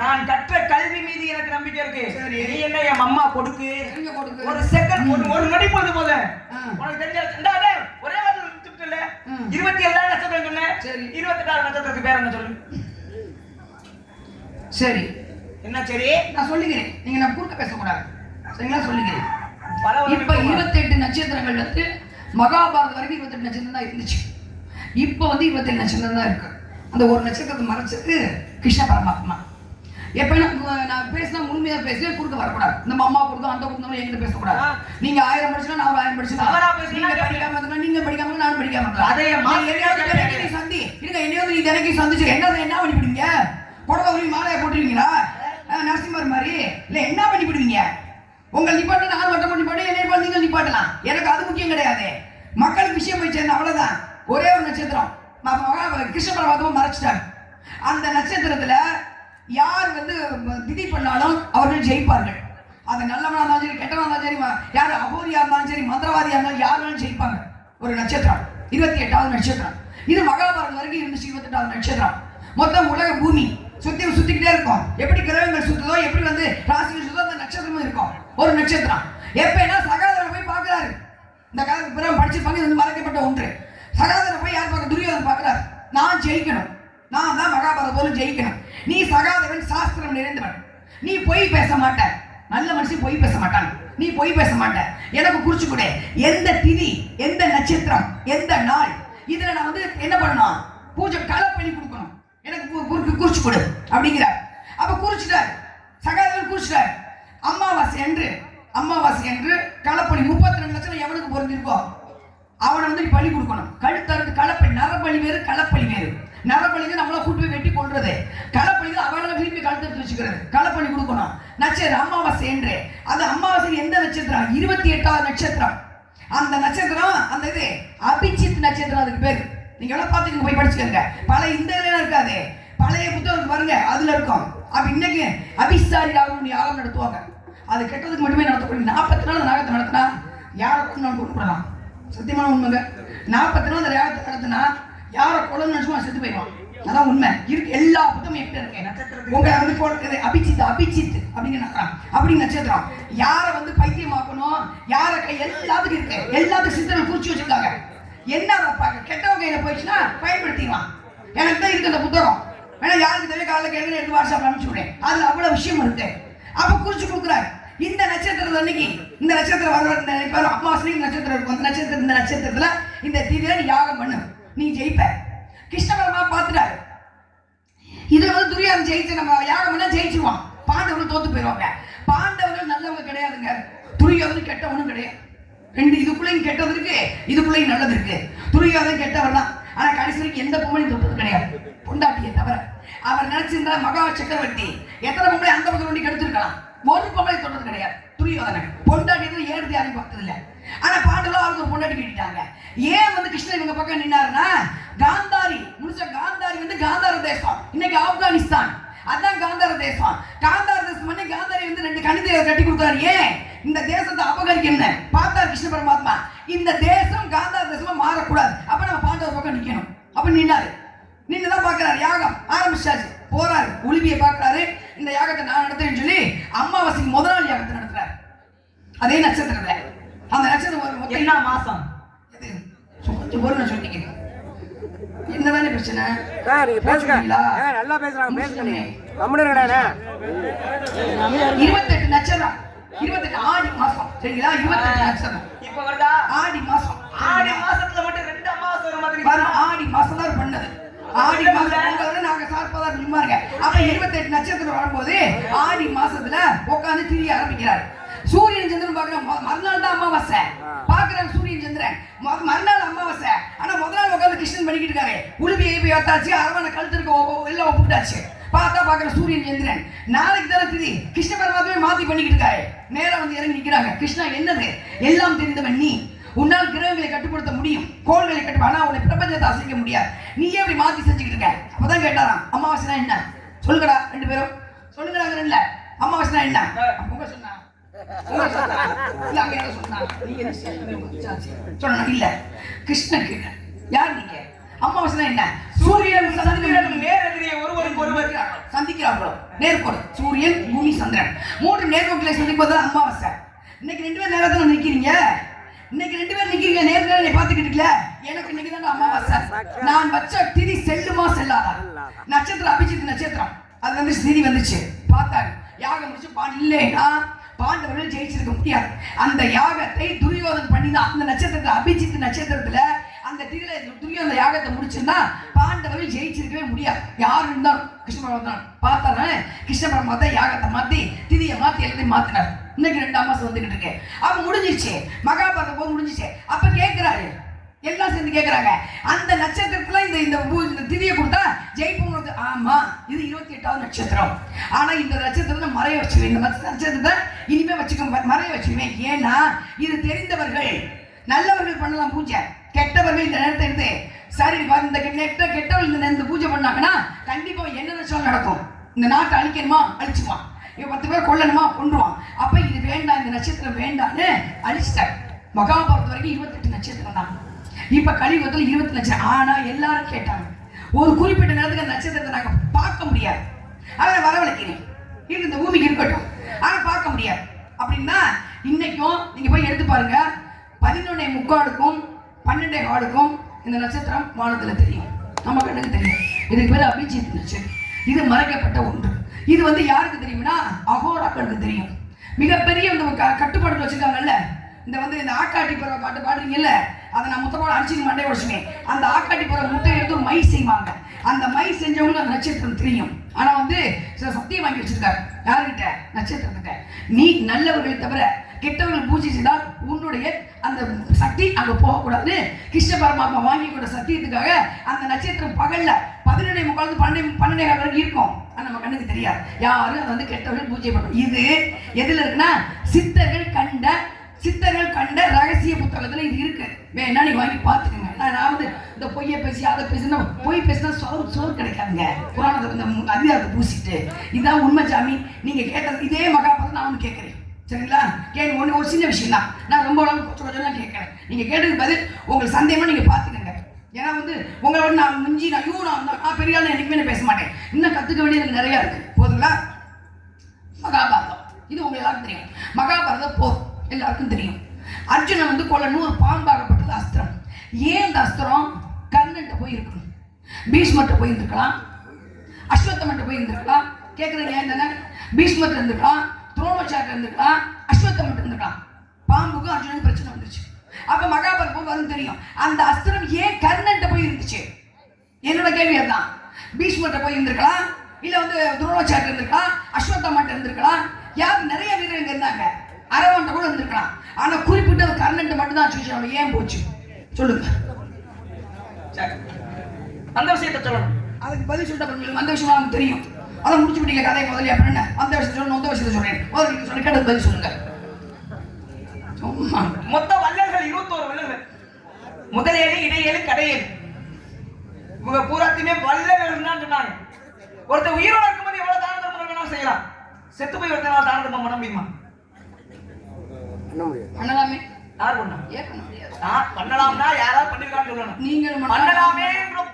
நான் கற்ற கல்வி மீது எனக்கு நம்பிக்கை இருக்கு. சரி, நீ என்ன என் அம்மா கொடுக்கு ஒரு செகண்ட் ஒரு நடி போது போத உனக்கு தெரிஞ்ச ஒரே வார்த்தை இல்ல 27 நட்சத்திரம் சொன்னேன். சரி, 28வது நட்சத்திரத்துக்கு பேர் என்ன சொல்லு? சரி, என்ன சரி நான் சொல்லுகிறேன். நீங்க நான் குறுக்க பேசக்கூடாது. சரிங்களா? சொல்லுகிறேன். இப்ப 28 நட்சத்திரங்கள் வந்து மகாபாரத வரைக்கும் 28 நட்சத்திரம் தான் இருந்துச்சு. இப்ப வந்து 27 நட்சத்திரம் தான் இருக்கு. அந்த ஒரு நட்சத்திரத்தை மறைச்சது கிருஷ்ண பரமாத்மா. எப்ப நான் பேசினா முழுமையா பேசுவேன், குறுக்க வரக்கூடாது. நம்ம அம்மா கொடுத்தோம் அந்த கொடுத்தோம் எங்கிட்ட பேசக்கூடாது. நீங்க 1000 படிச்சா நான் 1000 படிச்சா நீங்க படிக்காம இருக்கலாம், நீங்க படிக்காம நான் படிக்காம இருக்கலாம். அதே சந்தி இருங்க. என்னையாவது நீ தினைக்கு சந்திச்சு என்ன பண்ணிவிடுவீங்க? புடவை மாலையை போட்டுருவீங்களா? நரசிம்மர் மாதிரி இல்ல என்ன பண்ணிவிடுவீங்க? உங்கள் நிப்பாட்ட நான் வட்டம் பண்ணி பாட்டு என்ன நீங்கள் நிப்பாட்டலாம். எனக்கு அது முக்கியம் கிடையாது. மக்களுக்கு விஷயம் போய் சேர்ந்த அவ்வளவுதான். ஒரே ஒரு நட்சத்திரம் கிருஷ்ண பரமாத்மா மறைச்சிட்டாங்க. அந்த நட்சத்திரத்துல யார் வந்து திதி பண்ணாலும் அவர்கள் ஜெயிப்பார்கள். அது நல்லவனா இருந்தாலும் சரி, கெட்டவனா இருந்தாலும் சரி, யார் அகோரியா இருந்தாலும் சரி, மந்திரவாதியா இருந்தாலும் யாரும் ஜெயிப்பாங்க. ஒரு நட்சத்திரம் 28வது நட்சத்திரம். இது மகாபாரதம் வரைக்கும் இருந்துச்சு. 28வது நட்சத்திரம் மொத்தம் உலக பூமி சுத்திக்கிட்டே இருக்கும். எப்படி கிரகங்கள் சுத்துதோ, எப்படி வந்து ராசிகள் சுத்தோ, அந்த நட்சத்திரமும் இருக்கும். ஒரு நட்சத்திரம் எப்பன்னா சகாதரனை போய் பார்க்கிறாரு. இந்த காலத்துக்கு பிறகு படிச்சிருப்பாங்க. இது மறைக்கப்பட்ட ஒன்று. சகாதரனை போய் யார் பார்க்க? துரியோதனன் பார்க்கிறார். நான் ஜெயிக்கணும், நான் தான் மகாபாரத போல ஜெயிக்கணும். நீ சகாதரன் சாஸ்திரம் நிறைந்தவன், நீ பொய் பேச மாட்ட. நல்ல மனுஷன் பொய் பேச மாட்டான். நீ பொய் பேச மாட்ட. எனக்கு குறிச்சு கொடு. எந்த திதி, எந்த நட்சத்திரம், எந்த நாள், இதுல நான் வந்து என்ன பண்ணணும்? பூஜை களப்பணி கொடுக்கணும். எனக்கு குறிச்சு கொடு அப்படிங்கிறார். அப்ப குறிச்சிட்டார். சகாதரன் குறிச்சிட்டார். அமாவாசை என்று களப்பணி 32 லட்சம் எவனுக்கு பொருந்திருக்கோ அவனை வந்து பலி கொடுக்கணும். கழுத்தறுத்து களப்பணி. நரபலி வேறு, களப்பலி வேறு. நரபலி நம்மள கூட்டு போய் வெட்டி கொள்றது. களப்பலி அவனை திருப்பி கழுத்தறுத்து வச்சுக்கிறது. களப்பணி கொடுக்கணும். நட்சத்திரம் அமாவாசை என்று. அது அமாவாசை எந்த நட்சத்திரம்? 28வது நட்சத்திரம். அந்த நட்சத்திரம் அந்த இது அபிஜித் நட்சத்திரம் அதுக்கு பேரு. நீங்க எல்லாம் பாத்துக்கங்க, போய் படிச்சுக்கங்க. பல இந்த இருக்காது, பழைய புத்தகம் பாருங்க, அதுல இருக்கும். அப்ப இன்னைக்கு அபிசாரி யாகம் நடத்துவாங்க. அது கெட்டதுக்கு மட்டுமே நடத்தக்கூடிய 40 நாள் அந்த யாகத்தை நடத்தினா யாரை கொண்டு கொடுக்கலாம். சத்தியமான உண்மைங்க. 40 நாள் அந்த யாகத்தை நடத்தினா யாரை கொள்ளு நினைச்சுமா செத்து போயிடுவான். அதான் உண்மை. இருக்கு எல்லா புத்தகமும் எப்படி இருக்கு உங்க வந்து அபிஜித் அப்படிங்கிற அப்படி நட்சத்திரம். யாரை வந்து பைத்தியமாக்கணும், யாரை கை எல்லாத்துக்கும் இருக்கு. எல்லாத்துக்கும் சித்தர்கள் குறிச்சு வச்சிருக்காங்க. என்ன கெட்டவங்க கையில போயிடுச்சுன்னா பயன்படுத்திக்கலாம். எனக்கு தான் இருக்கு அந்த புத்தகம். வேணா யாருக்கு தேவை காலையில் கேள்வி எடுத்து வாட்ஸ்அப்ல அனுப்பிச்சு விடுறேன். அதுல அவ்வளவு விஷயம் இருக்கு. அப்ப குறிச்சு கொடுக்குறாரு. இந்த நட்சத்திரம் அன்னைக்கு இந்த நட்சத்திரம் வர அமாவாசை நட்சத்திரம் இருக்கும். அந்த நட்சத்திரம் இந்த நட்சத்திரத்துல இந்த தீவிர நீ யாகம் பண்ணு, நீ ஜெயிப்ப. கிருஷ்ண பரமா பார்த்துட்டாரு. இதுல வந்து துரியோதனன் ஜெயிச்சு நம்ம யாகம் பண்ணா ஜெயிச்சிருவான். பாண்டவர்கள் தோத்து போயிடுவாங்க. பாண்டவர்கள் நல்லவங்க கிடையாதுங்க. துரியோதனன் கெட்டவனும் கிடையாது. ரெண்டு இதுக்குள்ளையும் கெட்டது இருக்கு, இதுக்குள்ளையும் நல்லது இருக்கு. துரியோதனன் கெட்டவர் தான். ஆனா கடைசி வரைக்கும் எந்த பொம்பளையும் தொட்டது கிடையாது, பொண்டாட்டியை தவிர. அவர் நினைச்சிருந்தா மகா சக்கரவர்த்தி எத்தனை பொம்பளை அந்த பக்கம் வண்டி கெடுத்திருக்கலாம். ஒரு பொம்பளை தொட்டது கிடையாது. துரியோதனன் பொண்டாட்டி ஏறுதி யாரையும் பார்த்தது இல்லை. ஆனா பாண்டவர்கள் அவருக்கு ஒரு பொண்டாட்டி கட்டிட்டாங்க. ஏன் வந்து கிருஷ்ணன் இவங்க பக்கம் நின்னாருன்னா, காந்தாரி முழுச காந்தாரி வந்து காந்தார தேசம், இன்னைக்கு ஆப்கானிஸ்தான். அதான் காந்தார தேசம். காந்தார தேசம் பண்ணி காந்தாரி வந்து 2 கணிதையை கட்டி கொடுத்தாரு. ஏன்? இந்த தேசத்தை அபகரிக்கணும் பார்த்தார் கிருஷ்ண பரமாத்மா. இந்த தேசம் காந்தார தேசமா மாறக்கூடாது. அப்ப நம்ம பாண்டவர் பக்கம் நிக்கணும். அப்ப நின்னாரு. நின்னுதான் பாக்குறாரு. யாகம் ஆரம்பிச்சாச்சு. போறாரு, உளிவியை பாக்குறாரு. இந்த யாகத்தை நான் நடத்துறேன்னு சொல்லி அமாவாசைக்கு முதல் நாள் யாகத்தை நடத்துறாரு. அதே நட்சத்திரத்துல. அந்த நட்சத்திரம் என்ன மாசம்? கொஞ்சம் பொருள் சொன்னீங்க. என்னதானே பிரச்சனை? நீங்க பேசுங்க. போச்சுங்களா? நல்லா பேசுறாங்க, பேசுங்க. நீ கம்முனடா. 28 நட்சத்திரம், 28 ஆடி மாசம், சரிங்களா? 28 நட்சத்திரம் இப்ப வருதா? ஆடி மாசம். ஆடி மாசத்துல மட்டும் 2 அமாவாசை வர மாதிரி பாருங்க, ஆடி மாசம் தான் பண்ணது. ஆடி மாசம் பொங்கல்னு நாங்க சார்பதா நிம்மாருங்க. அப்ப 28 நட்சத்திரம் வரும்போது ஆடி மாசத்துல உட்கார்ந்து திரிய ஆரம்பிக்கிறார். சூரியன் சந்திரன் பாக்குறோம், மறுநாள் தான் அமாவாசை பாக்குறாங்க. சூரியன் சந்திரன் மறுநாள் அமாவாசை. ஆனா முதல் நாள் உட்கார்ந்து கிருஷ்ணன் பண்ணிக்கிட்டு இருக்காரு. உளுவி ஏபி வத்தாச்சு, அரவணை கழுத்திருக்க எல்லாம் ஒப்புட்டாச்சு. பார்த்தா பாக்குற சூரியன் சந்திரன் நாளைக்கு தானே திதி. கிருஷ்ண பரமாத்மாவே மாத்தி பண்ணிக்கிட்டு இருக்காரு. நேரம் வந்து இறங்கி நிக்கிறாங்க. கிருஷ்ணா என்னது? எல்லாம் தெரிந்தவன் நீ. உன்னால் கிரகங்களை கட்டுப்படுத்த முடியும், கோள்களை கட்டு, ஆனா உன்னை பிரபஞ்சத்தை அசைக்க முடியாது. நீ எப்படி மாத்தி செஞ்சுக்கிட்டு இருக்க? அப்பதான் கேட்டாராம், அமாவாசைனா என்ன சொல்லுங்கடா, 2 பேரும் சொல்லுங்கடாங்க. இல்ல அமாவாசைனா என்ன? உங்க சொன்னா இல்ல, அங்க யாரும் சொன்னா நீங்க சொன்னா இல்ல. கிருஷ்ணக்கு யார் நீங்க? அமாவாசைனா என்ன? சூரியன் சந்திரன் நேரெதிரே ஒருவருக்கு ஒருவர் சந்திக்கிறார்களோ, நேர்கோடு. சூரியன் பூமி சந்திரன் 3 நேர்கோட்டிலே சந்திப்பது அமாவாசை. இன்னைக்கு 2 பேர் நேரத்துல நிக்கிறீங்க. இன்னைக்கு 2 பேர் நிக்கிறீங்க, நேர்ல நீ பாத்துக்கிட்டு இருக்கல. எனக்கு இன்னைக்கு தான் அமாவாசை. நான் வச்ச திதி செல்லுமா செல்லாதா? நட்சத்திரம் அபிஜித் நட்சத்திரம், அது வந்து திதி வந்துச்சு. பார்த்தாரு, யாகம் முடிச்சு இல்லைன்னா பாண்டவர்கள் ஜெயிச்சிருக்க முடியாது. அந்த யாகத்தை துரியோதன் பண்ணிதான். அந்த நட்சத்திரத்துல அபிஜித் நட்சத்திரத்துல அந்த திதியில துரியோதன யாகத்தை முடிச்சிருந்தா பாண்டவர்கள் ஜெயிச்சிருக்கவே முடியாது. யார் இருந்தாலும் கிருஷ்ண பரமாத்தான் பார்த்தாரு. கிருஷ்ண பரமாத்தா யாகத்தை மாத்தி திதியை மாத்தி எல்லாத்தையும் மாத்தினார். இன்னைக்கு 2 அமாவாசை வந்துகிட்டு இருக்கு. அப்ப முடிஞ்சிச்சு, மகாபாரத போது முடிஞ்சிச்சு. அப்ப கேட்கிறாரு, எல்லாம் சேர்ந்து கேட்கிறாங்க, அந்த நட்சத்திரத்துல இந்த திதியை கொடுத்தா ஜெயிப்போம். ஆமா, இது 28வது நட்சத்திரம். ஆனா இந்த நட்சத்திரத்தை மறைய வச்சுவேன். இந்த நட்சத்திரத்தை இனிமே வச்சுக்க மறைய வச்சுவேன். ஏன்னா இது தெரிந்தவர்கள், நல்லவர்கள் பண்ணலாம் பூஜை, கெட்டவர்கள் இந்த நேரத்தை எடுத்து சரி இந்த கெட்டவர்கள் இந்த பூஜை பண்ணாங்கன்னா கண்டிப்பா என்ன நினைச்சாலும் நடக்கும். இந்த நாட்டை அழிக்கணுமா அழிச்சுவான், 10 பேர் கொல்லணுமா கொன்றுவான். அப்ப இது வேண்டாம், இந்த நட்சத்திரம் வேண்டாம்னு அழிச்சிட்டார். மகாபாரதம் வரைக்கும் 28 நட்சத்திரம் தான். இப்ப கலியுகத்துல 20 நட்சத்திரம். ஆனா எல்லாரும் கேட்டாங்க, ஒரு குறிப்பிட்ட நேரத்துக்கு அந்த நட்சத்திரத்தை நாங்க பார்க்க முடியாது, அதை வரவழைக்கிறேன், இது இந்த பூமிக்கு இருக்கட்டும், ஆனா பார்க்க முடியாது அப்படின்னா இன்னைக்கும் நீங்க போய் எடுத்து பாருங்க. 11:45க்கும் 12:15க்கும் இந்த நட்சத்திரம் வானத்துல தெரியும், நம்ம கண்ணுக்கு தெரியும். இதுக்கு பேர் அபிஜித் நட்சத்திரம். இது மறைக்கப்பட்ட ஒன்று. இது வந்து யாருக்கு தெரியும்னா அகோராக்களுக்கு தெரியும். மிகப்பெரிய கட்டுப்பாடு வச்சிருக்காங்கல்ல. இந்த ஆக்காட்டி பறவை பாட்டு பாடுறீங்கல்ல, அதை நான் முத்தப்பாடு அடிச்சு மண்டை உடச்சுவேன். அந்த ஆக்காட்டி பறவை முட்டை எடுத்து மை செய்வாங்க. அந்த மை செஞ்சவங்க அந்த நட்சத்திரம் தெரியும். ஆனா சில சத்தியம் வாங்கி வச்சிருக்காரு. யாருக்கிட்ட? நட்சத்திரத்துக்கிட்ட. நீ நல்லவர்களை தவிர கெட்டவர்கள் பூஜை செய்தால் உன்னுடைய அந்த சக்தி அங்க போகக்கூடாது. கிருஷ்ண பரமாத்மா வாங்கி கொண்ட சத்தியத்துக்காக அந்த நட்சத்திரம் பகல்ல 11:45 12:15 வரைக்கும் இருக்கும். நம்ம கண்ணுக்கு தெரியாது. யாரும் அதை கெட்டவர்கள் பூஜை பண்ணும். இது எதுல இருக்குன்னா சித்தர்கள் கண்ட ரகசிய புத்தகத்துல இது இருக்கு. வேணா நீ வாங்கி பாத்துக்கோங்க. நான் இந்த பொய்யை பேசி அதை பேசினா, பொய் பேசினா சோறு கிடைக்காதுங்க. புராணத்தை இந்த அதிகாரத்தை பூசிட்டு இதுதான் உண்மை சாமி. நீங்க கேட்டது இதே மகாபாரதம் நான் ஒன்று கேட்கிறேன், சரிங்களா? ஒன்று ஒரு சின்ன விஷயம் தான். நான் ரொம்ப கொஞ்சம் கேட்கிறேன். நீங்க கேட்டதுக்கு பதில் உங்களுக்கு சந்தேகமா நீங்க பாத்துக்கங்க. ஏன்னா உங்களை நான் மிஞ்சி நான் பெரிய ஆள் என்னைக்குமே பேச மாட்டேன். இன்னும் கத்துக்க வேண்டியது நிறைய இருக்கு. போதுங்களா? மகாபாரதம் இது உங்களுக்கு எல்லாருக்கும் தெரியும். மகாபாரதம் போர் எல்லாருக்கும் தெரியும். அர்ஜுனன் கொல்ல 100 பாம்பாகப்பட்டது அஸ்திரம். ஏன் இந்த அஸ்திரம் கர்ணன்ட்ட போய் இருக்கணும்? பீஷ்மர்ட்ட போய் இருந்திருக்கலாம், அஸ்வத்தமன்ட்ட போய் இருந்திருக்கலாம். கேட்கறது ஏன் தானே? பீஷ்மர்ட்ட இருந்திருக்கலாம், துரோணாச்சாரியா இருந்திருக்கலாம், அஸ்வத்தமன்ட்ட இருந்திருக்கலாம். பாம்புக்கும் அர்ஜுனுக்கு பிரச்சனை வந்துருச்சு. அப்ப மகாபாரதம் வரும் தெரியும். அந்த அஸ்திரம் ஏன் கர்ணன்ட்ட போய் இருந்துச்சு? என்னோட கேள்வி அதுதான். பீஷ்மர்ட்ட போய் இருந்திருக்கலாம், இல்ல துரோணாச்சாரியா இருந்திருக்கலாம், அஸ்வத்தமன்ட்ட இருந்திருக்கலாம். யார் நிறைய வீரர்கள் இருந்தாங்க, அரவன்ட்ட கூட இருந்திருக்கலாம். ஆனா குறிப்பிட்ட கர்ணன்ட்ட மட்டும் தான் சுவிச்சம். ஏன் போச்சு சொல்லுங்க. அந்த விஷயத்தை சொல்லணும். அதுக்கு பதில் சொல்லிட்டு அந்த விஷயம் நமக்கு தெரியும். அதை முடிச்சு விட்டீங்க கதையை முதல்ல. அப்புறம் என்ன அந்த விஷயத்தை சொல்லணும், அந்த விஷயத்தை சொல்றேன். முதல்ல சொல்லி கேட்டது பதில் சொல்லுங்க. மொத்த வள்ளல்கள் 21 வள்ளல்கள். முதலேழு, இடையேழு, கடையேழு. இவங்க பூராத்தையுமே வள்ளல்கள் தான் சொன்னாங்க. ஒருத்தர் உயிரோட இருக்கும்போது எவ்வளவு தான தர்மங்கள் வேணாலும் செய்யலாம். செத்து போய் ஒருத்தனால தான தர்மம் பண்ண முடியுமா? பண்ணலாமே. யார் பண்ணா? ஏன் பண்ண முடியாது? பண்ணலாம்னா யாராவது பண்ணிருக்கான்னு சொல்லணும். நீங்களும் பண்ணலாமே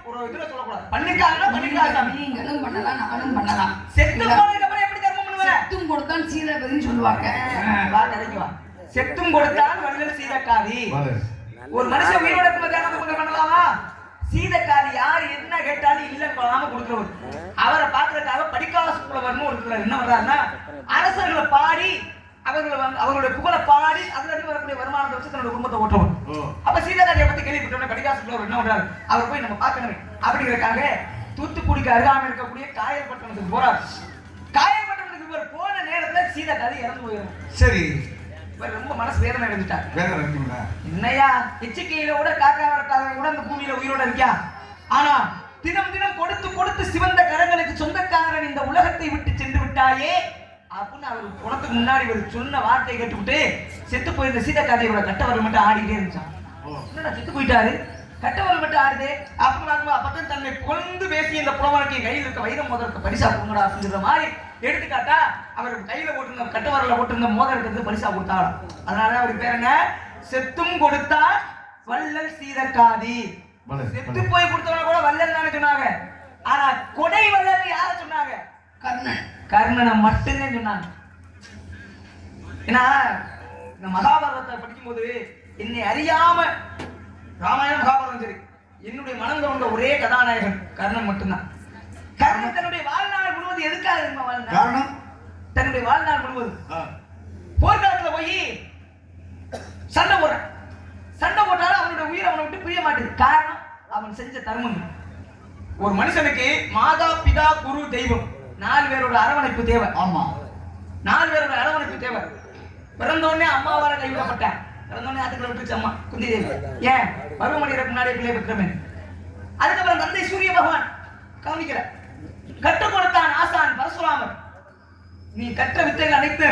ஒரு இதுல சொல்லக்கூடாது. பண்ணிருக்காங்கன்னா பண்ணிருக்காங்க. நீங்களும் பண்ணலாம், நானும் பண்ணலாம். செத்து போனதுக்கு அப்புறம் எப்படி தர்மம் பண்ணுவ? செத்தும் கொடுத்தான் சீரகதின்னு சொல்லுவாங்க. வா கதைக்கு வா. செத்தும் கொடுத்தான் வள்ளல் சீரக்காதி. ஒரு மனுஷன் உயிரோட இருக்கும்போது தான தர்மம் பண்ணலாமா? சீதக்காரி யார் என்ன கேட்டாலும் இல்லைன்னு கொடுக்கிறவர். அவரை பார்க்கறதுக்காக படிக்காசு புலவர்னு இருக்கிறார். என்ன வர்றாருன்னா அரசர்களை பாடி அவர்களுடைய புகழை பாடி அதுல இருந்து வரக்கூடிய வருமானத்தை வச்சு தன்னோட குடும்பத்தை ஓட்டுறவர். அப்ப சீதக்காரியை பத்தி கேள்விப்பட்டோம்னா படிக்காசு புலவர் என்ன பண்றாரு, அவர் போய் நம்ம பார்க்கணும் அப்படிங்கிறதுக்காக தூத்துக்குடிக்கு அருகாமல் இருக்கக்கூடிய காயல்பட்டணத்துக்கு போறாரு. காயல்பட்டணத்துக்கு இவர் போன நேரத்துல சீதக்காரி இறந்து போயிடும். சரி, இவர் ரொம்ப மனசு வேதனை அடைஞ்சிட்டார். வேதனை இருக்குங்களா? என்னையா எச்சிக்கையில கூட காக்கா வரட்டாத கூட அந்த பூமியில உயிரோட இருக்கியா? ஆனா தினம் தினம் கொடுத்து கொடுத்து சிவந்த கரங்களுக்கு சொந்தக்காரன் இந்த உலகத்தை விட்டு சென்று விட்டாயே அப்படின்னு அவர் உனக்கு முன்னாடி ஒரு சொன்ன வார்த்தையை கேட்டுவிட்டு செத்து போயிருந்த சீதக்காரியோட கட்டவரை மட்டும் ஆடிட்டே இருந்துச்சான். என்னடா செத்து போயிட்டாரு, கட்டவரை மட்டும் ஆடுது அப்படின்னு அப்பதான் தன்னை புகழ்ந்து பேசி இந்த புலவனுக்கு கையில் இருக்க வைரம் மோதிரத்தை பரிசா கொடுங்கடா அப்படிங்கிற மாதிரி எடுத்துக்காட்டா அவர் கையில போட்டிருந்த கட்டவரல போட்டிருந்த மோதிரத்துக்கு பரிசா கொடுத்தாரு. அதனால அவருக்கு பேர் என்ன, செத்தும் கொடுத்தா வள்ளல் சீதக்காதி. செத்து போய் கொடுத்தவங்க கூட வள்ளல் தானே சொன்னாங்க. ஆனா கொடை வள்ளல் யார சொன்னாங்க? கர்ணன். கர்ணனை மட்டும்தான் சொன்னாங்க. ஏன்னா இந்த மகாபாரதத்தை படிக்கும் போது என்னை அறியாம ராமாயணம் மகாபாரதம் சரி என்னுடைய மனம் கவர்ந்த ஒரே கதாநாயகன் கர்ணன் மட்டும்தான். கர்ணன் தன்னுடைய வாழ்நாள் முழுவதும் எதுக்காக காரணம்? தன்னுடைய வாழ்நாள் முழுவதும் போர்க்காலத்துல போய் சண்டை போடுறான். சண்டை போட்டாலும் அவனுடைய உயிர் அவனை விட்டு பிரிய மாட்டேது. காரணம் அவன் செஞ்ச தர்மம். ஒரு மனுஷனுக்கு மாதா பிதா குரு தெய்வம் 4 பேரோட அரவணைப்பு தேவை. ஆமா, 4 பேரோட அரவணைப்பு தேவை. பிறந்தோடனே அம்மாவால கைவிடப்பட்டேன். பிறந்தோடனே அதுக்குள்ள விட்டுச்சு அம்மா குந்தி தேவி. ஏன் பருவமணிக்கு முன்னாடி பிள்ளை பெற்றமே. அதுக்கப்புறம் தந்தை சூரிய பகவான் கவனிக்கல. கற்றுக் கொடுத்தான் ஆசான் பரசுராமர். நீ கற்ற வித்தைகள் அனைத்து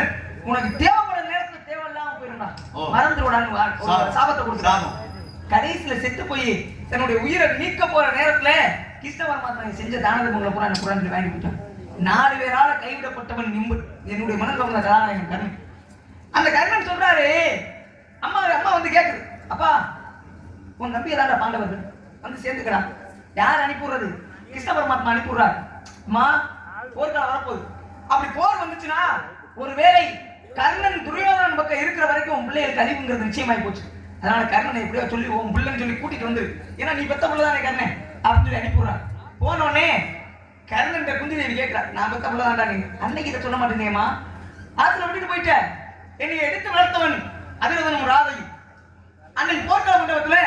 உனக்கு தேவைப்பட நேரத்துல தேவையில்லாம போயிருந்தா மறந்துவிடான்னு சாபத்தை கொடுத்தாங்க. கடைசியில செத்து போய் தன்னுடைய உயிரை நீக்க போற நேரத்துல கிருஷ்ண பரமாத்மா செஞ்ச தானதங்களை பூரா அந்த குரான்ல வாங்கி கொடுத்தாங்க. 4 பேரால கைவிடப்பட்டவன் நிம்பு என்னுடைய மனம் கவர்ந்த கதாநாயகன் கர்ணன். அந்த கர்ணன் சொல்றாரு, அம்மா வந்து கேக்குது, அப்பா உன் தம்பி ஏதாவது பாண்டவர்கள் வந்து சேர்ந்துக்கிறா, யார் அனுப்பிடுறது? கிருஷ்ண பரமாத்மா அனுப்பிடுறாரு. அம்மா போர்க்காலம் வரப்போகுது. அப்படி போர் வந்துச்சுன்னா ஒருவேளை கர்ணன் துரியோதனன் பக்கம் இருக்கிற வரைக்கும் உன் பிள்ளைகளுக்கு அழிவுங்கிறது நிச்சயமாயி போச்சு. அதனால கர்ணனை எப்படியோ சொல்லி உன் பிள்ளைன்னு சொல்லி கூட்டிட்டு வந்து, ஏன்னா நீ பெத்த பிள்ளைதானே கர்ணன் அப்படின்னு சொல்லி அனுப்பிடுறாரு. போனோடனே கர்ணன் குந்தி தேவி கேட்கிறார், நான் பெத்த பிள்ளைதான்டா, நீங்க அன்னைக்கு இதை சொல்ல மாட்டேங்கம்மா, ஆத்துல விட்டுட்டு போயிட்ட, என்னை எடுத்து வளர்த்தவன் அதிரதனும் ராதையும். அன்னைக்கு போர்க்கால மண்டபத்துல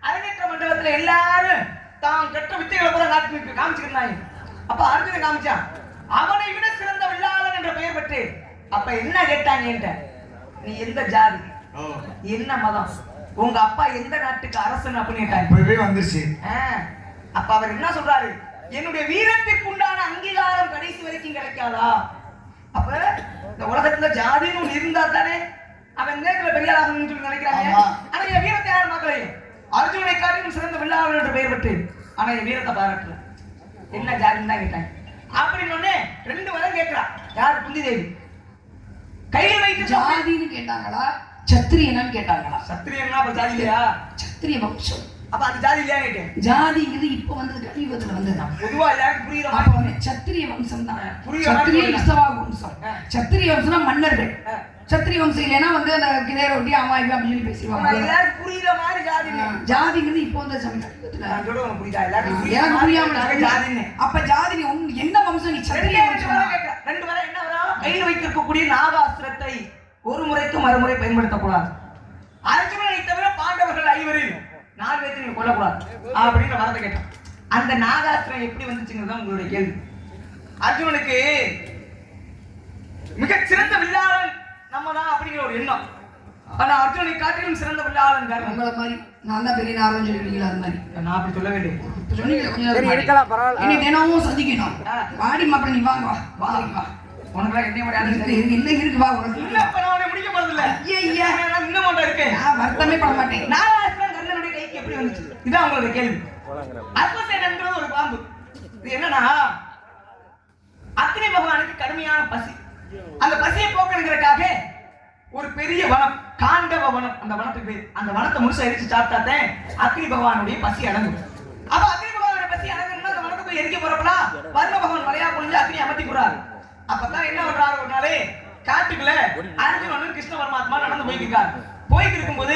அரங்கேற்ற மண்டபத்துல எல்லாரும் தான் கற்ற வித்தைகளை கூட நாட்டுக்கு காமிச்சுக்கிறாங்க. அப்ப அர்ஜுனன் காமிச்சான், அவனை விட சிறந்த வில்லாளன் என்ற பெயர் பெற்று. அப்ப என்ன கேட்டாங்க, நீ எந்த ஜாதி, என்ன மதம், உங்க அப்பா எந்த நாட்டுக்கு அரசன் அப்படின்னு கேட்டாங்க. வந்துருச்சு. அப்ப அவர் என்ன சொல்றாரு, என்னுடைய வீரத்திற்கு உண்டான அங்கீகாரம் கடைசி வரைக்கும் கிடைக்காதா? அப்ப இந்த உலகத்துல ஜாதின்னு ஒண்ணு இருந்தா தானே அவன் நேரத்துல பெரியாளன்னு சொல்லி நினைக்கிறாங்க. ஆனா என் வீரத்தை யாரும் பார்க்கலையே. அர்ஜுனனை காட்டிலும் சிறந்த வில்லாளன் என்று பெயர் பெற்று, ஆனா என் வீரத்தை பாராட்டல. என்ன ஜாதின்னு தான் கேட்டாங்க. அப்படின்னு 2 வரம் கேட்கிறா. யார்? குந்தி தேவி. கையில் வைத்து ஜாதின்னு கேட்டாங்களா, சத்திரியனான்னு கேட்டாங்களா? சத்திரியன்னா அப்ப ஜாதி இல்லையா? சத்திரிய வம்சம். அப்ப அது ஜாதி இல்லையா கேட்டேன். ஜாதிங்கிறது இப்ப வந்து கலியுகத்துல வந்ததுதான். பொதுவா எல்லாருக்கும் புரியுற மாதிரி சத்திரிய வம்சம் தான். சத்திரிய விஸ்வவாக வம்சம். சத்திரிய வம்சம்னா மன்னர்கள். சத்திரிய வம்சம் இல்லைன்னா வந்து அந்த கிளையர் ஒட்டி அம்மாயிரம் அப்படின்னு சொல்லி பேசிடுவாங்க. எல்லாருக்கும் புரியுற மாதிரி ஜாதி. ஜாதிங்கிறது இப்போ வந்து கலியுகத்துல புரியுதா? எல்லாருக்கும் புரியாம ஜாதின்னு. அப்ப ஜாதி என்ன வம்சம்? நீ சத்திரிய வம்சம். 2 வரை என்ன வரும்? கையில் வைத்திருக்கக்கூடிய நாகாஸ்திரத்தை ஒரு முறைக்கு மறுமுறை பயன்படுத்தக்கூடாது. அர்ஜுனனை தவிர பாண்டவர்கள் 5 4 பேர்த்து நீங்க கொல்லக்கூடாது அப்படின்னு வரதை கேட்டான். அந்த நாகாஸ்திரம் எப்படி வந்துச்சுங்கிறது உங்களுடைய கேள்வி. அர்ஜுனனுக்கு மிகச் சிறந்த வில்லாளன் நம்ம தான் அப்படிங்கிற ஒரு எண்ணம். ஆனா அர்ஜுனனை காட்டிலும் சிறந்த வில்லாளன் கர்ணன். உங்களை மாதிரி நான் தான் பெரிய நாரம் சொல்லுவீங்களா? அது மாதிரி நான் அப்படி சொல்ல வேண்டிய சொன்னீங்க. சரி இருக்கலாம், பரவாயில்ல. இனி தினமும் சந்திக்கணும். வாடி மாப்பிள்ள நீ வாங்க, வா வா. உனக்கு என்ன இருக்கு வா. உனக்கு முடிக்க போறது இல்ல. இன்னும் இருக்கு. நான் வருத்தமே பட மாட்டேன். நாகாஸ்திரம் கர்ணனுடைய கைக்கு எப்படி வந்துச்சு? இதான் உங்களுடைய கேள்வி. அஸ்வசேனன்றது ஒரு பாம்பு. இது என்னன்னா அக்னி பகவானுக்கு கடுமையான பசி. அந்த பசியை போக்கணுங்கிறதுக்காக ஒரு பெரிய வனம், காண்டவ வனம், அந்த வனத்துக்கு பேர். அந்த வனத்தை முழுசா எரிச்சு சாப்பிட்டாத்தே அக்னி பகவானுடைய பசி அடங்கும். அப்ப அக்னி பகவானுடைய பசி அடங்கணும்னா அந்த வனத்தை போய் எரிக்க போறப்பனா வருண பகவான் மலையா பொழிஞ்சு அக்னி அமர்த்தி போறாரு. அப்பதான் என்ன பண்றாரு, ஒரு நாளே காட்டுக்குள்ள அர்ஜுனன் கிருஷ்ண பரமாத்மா நடந்து போயிருக்காரு. போயிட்டு இருக்கும்போது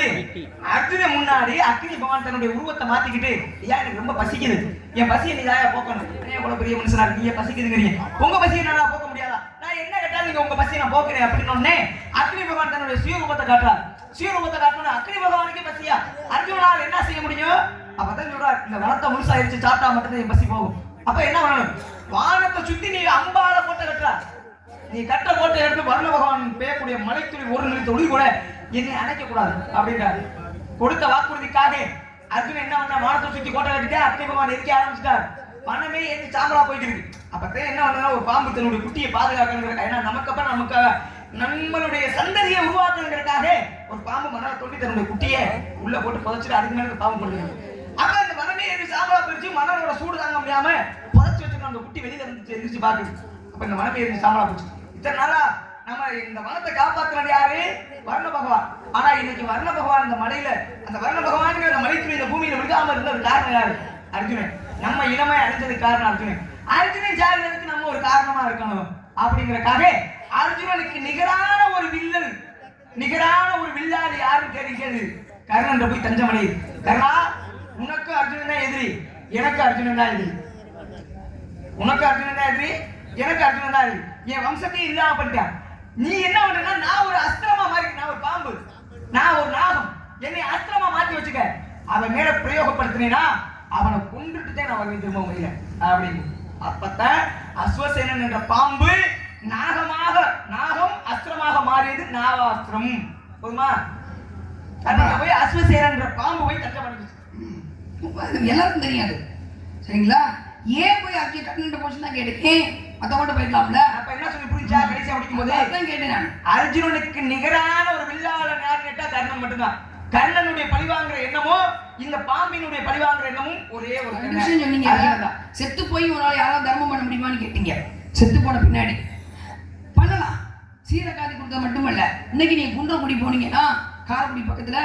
அர்ஜுன முன்னாடி அக்னி பகவான் தன்னுடைய உருவத்தை மாத்திக்கிட்டு, ஐயா எனக்கு ரொம்ப பசிக்குது, என் பசியை நீ தாயா போக்கணும். இவ்வளவு பெரிய மனுஷனா இருக்கீங்க, பசிக்குதுங்கிறீங்க, உங்க பசியை நல்லா போக்க முடியாதா? நான் என்ன கேட்டாலும் நீங்க உங்க பசியை நான் போக்குறேன் அப்படின்னு அக்னி பகவான் தன்னுடைய சுயரூபத்தை காட்டுறார். சுயரூபத்தை காட்டணும் அக்னி பகவானுக்கு பசியா? அர்ஜுனால என்ன செய்ய முடியும்? அப்பதான் சொல்றார், இந்த வனத்தை முழுசா எரிச்சு சாப்பிட்டா மட்டும்தான் என் பசி போகும். அப்ப என்ன பண்ணணும்? வானத்தை சுத்தி நீ அம்பால கோட்டை கட்டுற. நீ கட்ட கோட்டை எடுத்து வருண பகவான் பெய்யக்கூடிய மலைத்துளி ஒரு நிலை தொழில் கூட என்னை அணைக்க கூடாது அப்படின்றாரு. கொடுத்த வாக்குறுதிக்காக அர்ஜுனன் என்ன பண்ண? வானத்தை சுத்தி கோட்டை கட்டிட்டு அக்னி பகவான் எரிக்க ஆரம்பிச்சிட்டார். வனமே ஏற்றி சாம்பலா போயிட்டு இருக்கு. அப்பதான் என்ன பண்ணா, ஒரு பாம்பு தன்னுடைய குட்டியை பாதுகாக்கணுங்கிறக்காக, ஏன்னா நமக்கு அப்புறம் நமக்காக நம்மளுடைய சந்ததியை உருவாக்கணுங்கிறதுக்காக ஒரு பாம்பு மணலை தொட்டி தன்னுடைய குட்டியை உள்ள போட்டு புதைச்சிட்டு அதுக்கு மேல பாம்பு பண்ணுங்க. அப்ப இந்த வனமே ஏறி சாம்பலா போயிடுச்சு. மணலோட சூடு தாங்க முடியாம புதைச்சு வச்சுக்கணும். அந்த குட்டி வெளியில இருந்துச்சு, எந்திரிச்சு பாக்குது. அப்ப இந்த வனமே ஏறி சாம்பலா போச்சு. இத்தனை நாளா நம்ம இந்த வனத்தை காப்பாத்துறது யாரு? வர்ண பகவான். ஆனா இன்னைக்கு வர்ண பகவான் இந்த மலையில, அந்த வர்ண பகவான் அந்த மலைக்குள்ள இந்த பூமியில விழுகாம இருந்தது காரணம் யாரு? அர்ஜுனன். நம்ம இனமே அழிஞ்சதுக்கு காரணம் அர்ஜுனன். அர்ஜுனன் ஜாதிக்கு நம்ம ஒரு காரணமா இருக்கணும் அப்படிங்கறக்காக அர்ஜுனனுக்கு நிகரான ஒரு வில்லன், நிகரான ஒரு வில்லாளி யாருன்னு தெரிகிறது. கர்ணன் போய் தஞ்சம் அடையுது. கர்ணா, உனக்கு அர்ஜுனன் தான் எதிரி, எனக்கு அர்ஜுனன் தான் எதிரி. உனக்கு அர்ஜுனன் தான் எதிரி, எனக்கு அர்ஜுனன் தான் எதிரி. என் வம்சத்தையும் இல்லாம பண்ணிட்டான். நீ என்ன பண்றனா, நான் ஒரு அஸ்திரமா மாறி, நான் ஒரு பாம்பு, நான் ஒரு நாகம், என்னை அஸ்திரமா மாத்தி வச்சுக்க. அவன் மேல பிரயோகப்படுத்தினா அவனை கொண்டுட்டு நான் வருவேன் திரும்ப முடியல அப்படின்னு. அப்பத்தான் அஸ்வசேனன் என்ற பாம்பு நாகமாக, நாகம் அஸ்திரமாக மாறியது நாகாஸ்திரம். போதுமா? போய் அஸ்வசேனன் என்ற பாம்பு போய் தஞ்சம் பண்ணிச்சு. எல்லாருக்கும் தெரியாது சரிங்களா? ஏன் போய் அர்ஜுன் கண்ணன் போச்சுன்னு தான் கேட்டேன். மத்தவங்க போயிடலாம்ல. அப்ப என்ன சொல்லி புரிஞ்சா? கடைசியா முடிக்கும் போது அதான் கேட்டேன் நான். அர்ஜுனனுக்கு நிகரான ஒரு வில்லாளன் யார் கேட்டா கர்ணன் மட்டும்தான். கர்ணனுடைய பழிவாங்குற எண்ணமோ இந்த பாம்பினுடைய பழிவாங்குற எண்ணமும் ஒரே ஒரு விஷயம் சொன்னீங்க. செத்து போய் ஒரு நாள் யாராவது தர்மம் பண்ண முடியுமான்னு கேட்டீங்க. செத்து போன பின்னாடி பண்ணலாம். சீரகாதி கொடுத்தது மட்டுமல்ல, இன்னைக்கு நீங்க குன்றக்குடி போனீங்கன்னா காரக்குடி பக்கத்துல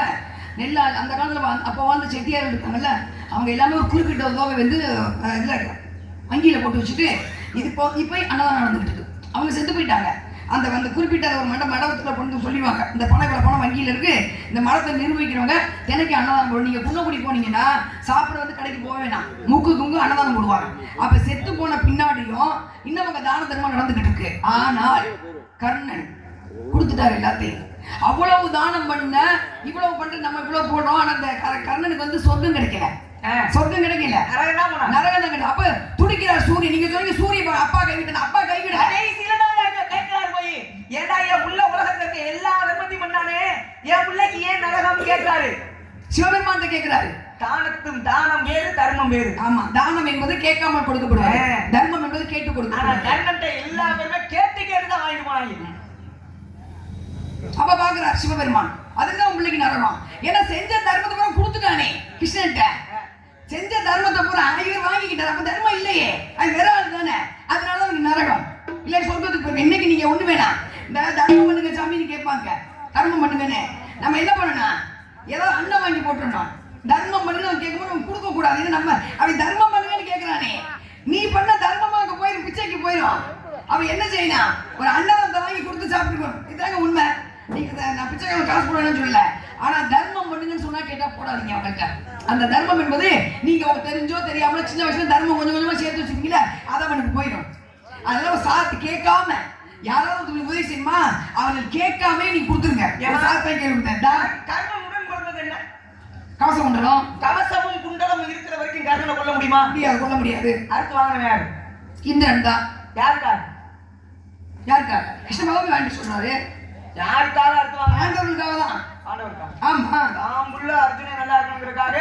நெல்லா, அந்த காலத்துல அப்போ வாழ்ந்த செட்டியார் இருக்காங்கல்ல, அவங்க எல்லாமே ஒரு குறிப்பிட்ட தொகை வந்து இதுல வங்கியில போட்டு வச்சுட்டு இது இப்போ அன்னதானம் நடந்துகிட்டு இருக்கு. அவங்க செத்து போயிட்டாங்க. அந்த குறிப்பிட்ட ஒரு மண்டபத்துல கொண்டு சொல்லிடுவாங்க, இந்த பணம் இவ்வளவு பணம் வங்கியில இருக்கு, இந்த மடத்தை நிர்வகிக்கிறவங்க தினைக்கு அன்னதானம் போடும். நீங்க குன்னக்குடி போனீங்கன்னா சாப்பிட வந்து கடைக்கு போக வேணாம், மூக்கு துங்கு அன்னதானம் போடுவாங்க. அப்ப செத்து போன பின்னாடியும் இன்னும் அவங்க தான தர்மம் நடந்துகிட்டு இருக்கு. ஆனால் கர்ணன் கொடுத்துட்டாரு எல்லாத்தையும். அவ்வளவு தானம் பண்ண, இவ்வளவு பண்ற, நம்ம இவ்வளவு போடுறோம். ஆனா அந்த கர்ணனுக்கு வந்து சொர்க்கம் கிடைக்கல, சொர்க்கம் கிடைக்கல, நரகம் தான் கிடைக்கல. அப்ப துடிக்கிறார் சூரியன். நீங்க சொன்னீங்க சூரிய அப்பா கைவிட்ட, அப்பா கைவிட போய் ஏண்டா என் உள்ள உலகத்துக்கு எல்லா தர்மத்தையும் பண்ணானே, என் பிள்ளைக்கு ஏன் நரகம் கேட்கிறாரு? சிவபெருமான் கேட்கிறாரு. தானத்தும் தானம் வேறு, தர்மம் வேறு. ஆமா, தானம் என்பது கேட்காமல் கொடுக்கப்படுவாங்க, தர்மம் என்பது கேட்டு கொடுக்கும். ஆனா கர்ணன்ட்ட எல்லா பேருமே கேட்டு கேட்டுதான் வாங்கிட்டு போனாங்க. அப்ப பாக்குறார் சிவபெருமான், அதுதான் உன் பிள்ளைக்கு நரகம். ஏன்னா செஞ்ச தர்மத்தை பூரா கொடுத்துட்டானே கிருஷ்ணன்ட்ட. செஞ்ச தர்மத்தை பூரா இவர் வாங்கிக்கிட்டார். அப்ப தர்மம் இல்லையே, அது வேற ஆள் தானே, அதனால அவனுக்கு நரகம் இல்லை. சொர்க்கத்துக்கு போய் இன்னைக்கு நீங்க ஒண்ணு வேணாம், இந்த தர்மம் பண்ணுங்க சாமின்னு கேட்பாங்க. தர்மம் பண்ணுங்கன்னு நம்ம என்ன பண்ணணும்? ஏதோ அண்ணன் வாங்கி போட்டுருந்தோம். தர்மம் பண்ணுங்க கேட்கும்போது நம்ம கொடுக்க கூடாது. இது நம்ம அவன் தர்மம் பண்ணுங்கன்னு கேட்கிறானே, நீ பண்ண தர்மமா அங்க போயிடும், பிச்சைக்கு போயிடும். அவன் என்ன செய்யணும்? ஒரு அன்னதானத்தை வாங்கி கொடுத்து சாப்பிட்டுக்கணும். இதுதாங்க உண்மை. நீங்க நான் பிச்சைக்காக காசு போடணும்னு சொல்லல, ஆனா தர்மம் பண்ணுங்கன்னு சொன்னா கேட்டா போடாதீங்க அவங்கள்ட்ட. அந்த தர்மம் என்பது நீங்க தெரிஞ்சோ தெரியாமல சின்ன வயசுல தர்மம் கொஞ்சம் கொஞ்சமா சேர்த்து வச்சுக்கீங்களா, அதை அவனுக்கு போயிடும். அதெல்லாம் சாத்து கேட்காம யாராவது உதவி செய்யுமா, அவர்கள் கேட்காம நீ கொடுத்துருங்க. சாத்தை கேள்விட்டேன். கர்ணனுடன் பிறந்தது என்ன? கவச குண்டலம். கவசமும் குண்டலம் இருக்கிற வரைக்கும் கர்ணனை கொல்ல முடியுமா? முடியாது, கொல்ல முடியாது. அடுத்து வாங்கினவன் யாரு? இந்திரன் தான். யாருக்காக? யாருக்காக? கிருஷ்ண பகவான் வேண்டி சொல்றாரு. யாருக்காக அடுத்து வாங்க? ஆண்டவர்களுக்காக தான். ஆண்டவருக்காக. ஆமா, தாம்புள்ள அர்ஜுனன் நல்லா இருக்கணுங்கிறதுக்காக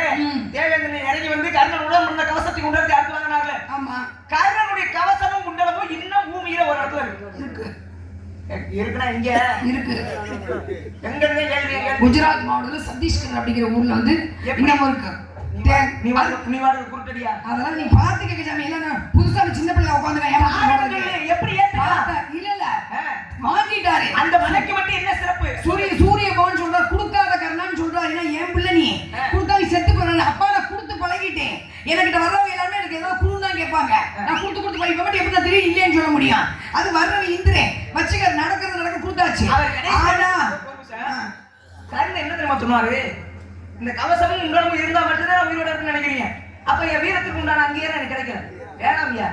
தேவேந்திரன் இறங்கி வந்து கர்ணன் உடம்பு இருந்த கவசத்தை கொண்டு வந்து அடுத்து வாங்கினார்ல. ஆமா, கர்ணனுடைய கவசமும் குண்டலமும் இன்னும் பூமியில ஒரு இடத்துல இருக்கு. இருக்குன்னா இங்க இருக்கு. எங்க இருந்து கேள்வி? குஜராத் மாவட்டத்துல சத்தீஸ்கர் அப்படிங்கிற ஊர்ல வந்து இன்னமும் இருக்கு. நீ வாடு குருட்டடியா? அதெல்லாம் நீ பாத்து கேட்க சாமி. இல்ல புதுசா சின்ன பிள்ளை உட்காந்து எப்படி இல்ல இல்ல வாங்கிட்டாரு. அந்த மலைக்கு மட்டும் என்ன சிறப்பு? சூரிய பவன் சொல்றாரு, கொடுக்காத கர்ணன் சொல்றாரு. ஏன்னா என் பிள்ளை நீ கொடுத்தா நீ செத்து போற. அப்பா நான் கொடுத்து பழகிட்டேன். எனக்கிட்ட வர்றவங்க எல்லாமே எனக்கு ஏதாவது குழு தான் கேட்பாங்க. நான் கொடுத்து பழகி எப்படி நான் தெரியும் இல்லைன்னு சொல்ல முடியும். அது வர்றவங்க இந்திரே வச்சுக்க, நடக்கிறது நடக்க கொடுத்தாச்சு. ஆனா கர்ணன் என்ன தெரியுமா சொன்னாரு? இந்த கவசமும் உங்களும் இருந்தா மட்டும்தான் நான் உயிரோட இருக்குன்னு நினைக்கிறீங்க. அப்ப என் வீரத்துக்கு உண்டான அங்கீகாரம் எனக்கு கிடைக்கல. வேணாம் ஐயா,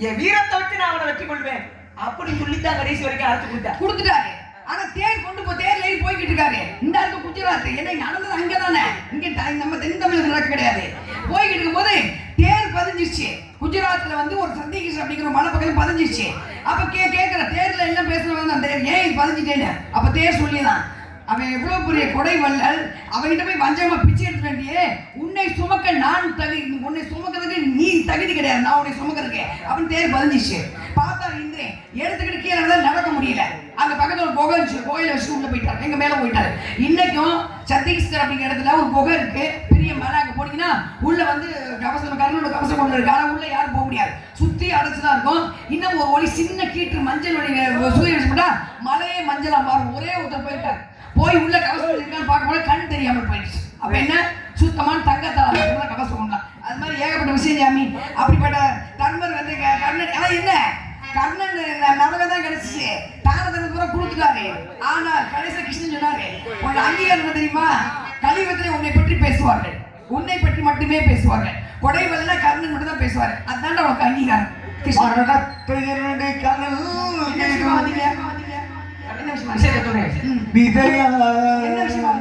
என் வீரத்தை வச்சு நான் அவனை வெற்றி கொள்வேன் அப்படின்னு சொல்லித்தான் கடைசி வரைக்கும் அழைச்சு கொடுத்துட்டாரு. ஆனா தேர் கொண்டு தேர்ல ஏறி போய்கிட்டு இருக்காரு. இந்த ஆளுக்கு குஜராத் என்ன நடந்தது அங்கதானே, இங்க நம்ம தென் தமிழ் நடக்க கிடையாது. போய்கிட்டு இருக்கும் போது தேர் பதிஞ்சிருச்சு. குஜராத்ல வந்து ஒரு சந்திகிஷ் அப்படிங்கிற மலை பக்கத்துல பதிஞ்சிருச்சு. அப்ப கேட்கிற தேர்ல எல்லாம் பேசுறவங்க அந்த ஏன் பதிஞ்சிட்டேன்னு. அப்ப தேர் சொல்லிதான் அவன் எவ்வளவு பெரிய கொடை வள்ளல், அவன்கிட்ட போய் வஞ்சமா பிச்சை எடுக்க வேண்டியே, உன்னை சுமக்க நான் உன்னை சுமக்கிறதுக்கு நீ தகுதி கிடையாது, நான் உன்னை சுமக்கிறதுக்கு அப்படின்னு தேர் பதிஞ்சிச்சு. பார்த்தா இந்திரன் எடுத்துக்கிட்டு கீழே நடக்க முடியல. அங்க பக்கத்துல ஒரு குகை இருந்துச்சு, கோயில வச்சு உள்ள போயிட்டாரு, எங்க மேல போயிட்டாரு. இன்னைக்கும் சத்தீஸ்கர் அப்படிங்கிற இடத்துல ஒரு குகை இருக்கு, பெரிய மலை. அங்க போனீங்கன்னா உள்ள வந்து கவசம் கர்ணனோட கவசம் கொண்டு இருக்கு. ஆனா உள்ள யாரும் போக முடியாது, சுத்தி அடைச்சுதான் இருக்கும். இன்னும் ஒரு ஒளி சின்ன கீற்று மஞ்சள் சூரியன் போட்டா மலையே மஞ்சளா மாறும். ஒரே ஒருத்தர் போயிட்டார், போய் உள்ள கவசம் இருக்கான்னு பார்க்கும்போது கண் தெரியாமல் போயிடுச்சு. அப்ப என்ன சுத்தமான தங்கத்தால மட்டும்தான் கவசம் கொண்டான். அது மாதிரி ஏகப்பட்ட விஷயம் ஜாமி. அப்படிப்பட்ட தர்மர் வந்து கர்ணன் ஆனா என்ன கர்ணன் நரக தான் கிடைச்சிச்சு, தானத்தை பூரா கொடுத்துட்டாரு. ஆனா கடைசியா கிருஷ்ணன் சொன்னாரு, உன்னை அங்கீகாரம் தெரியுமா, கலியுகத்திலே உன்னை பற்றி பேசுவார்கள், உன்னை பற்றி மட்டுமே பேசுவார்கள். கொடைவல்ல கர்ணன் மட்டும் தான் பேசுவாரு. அதுதான் உனக்கு அங்கீகாரம்.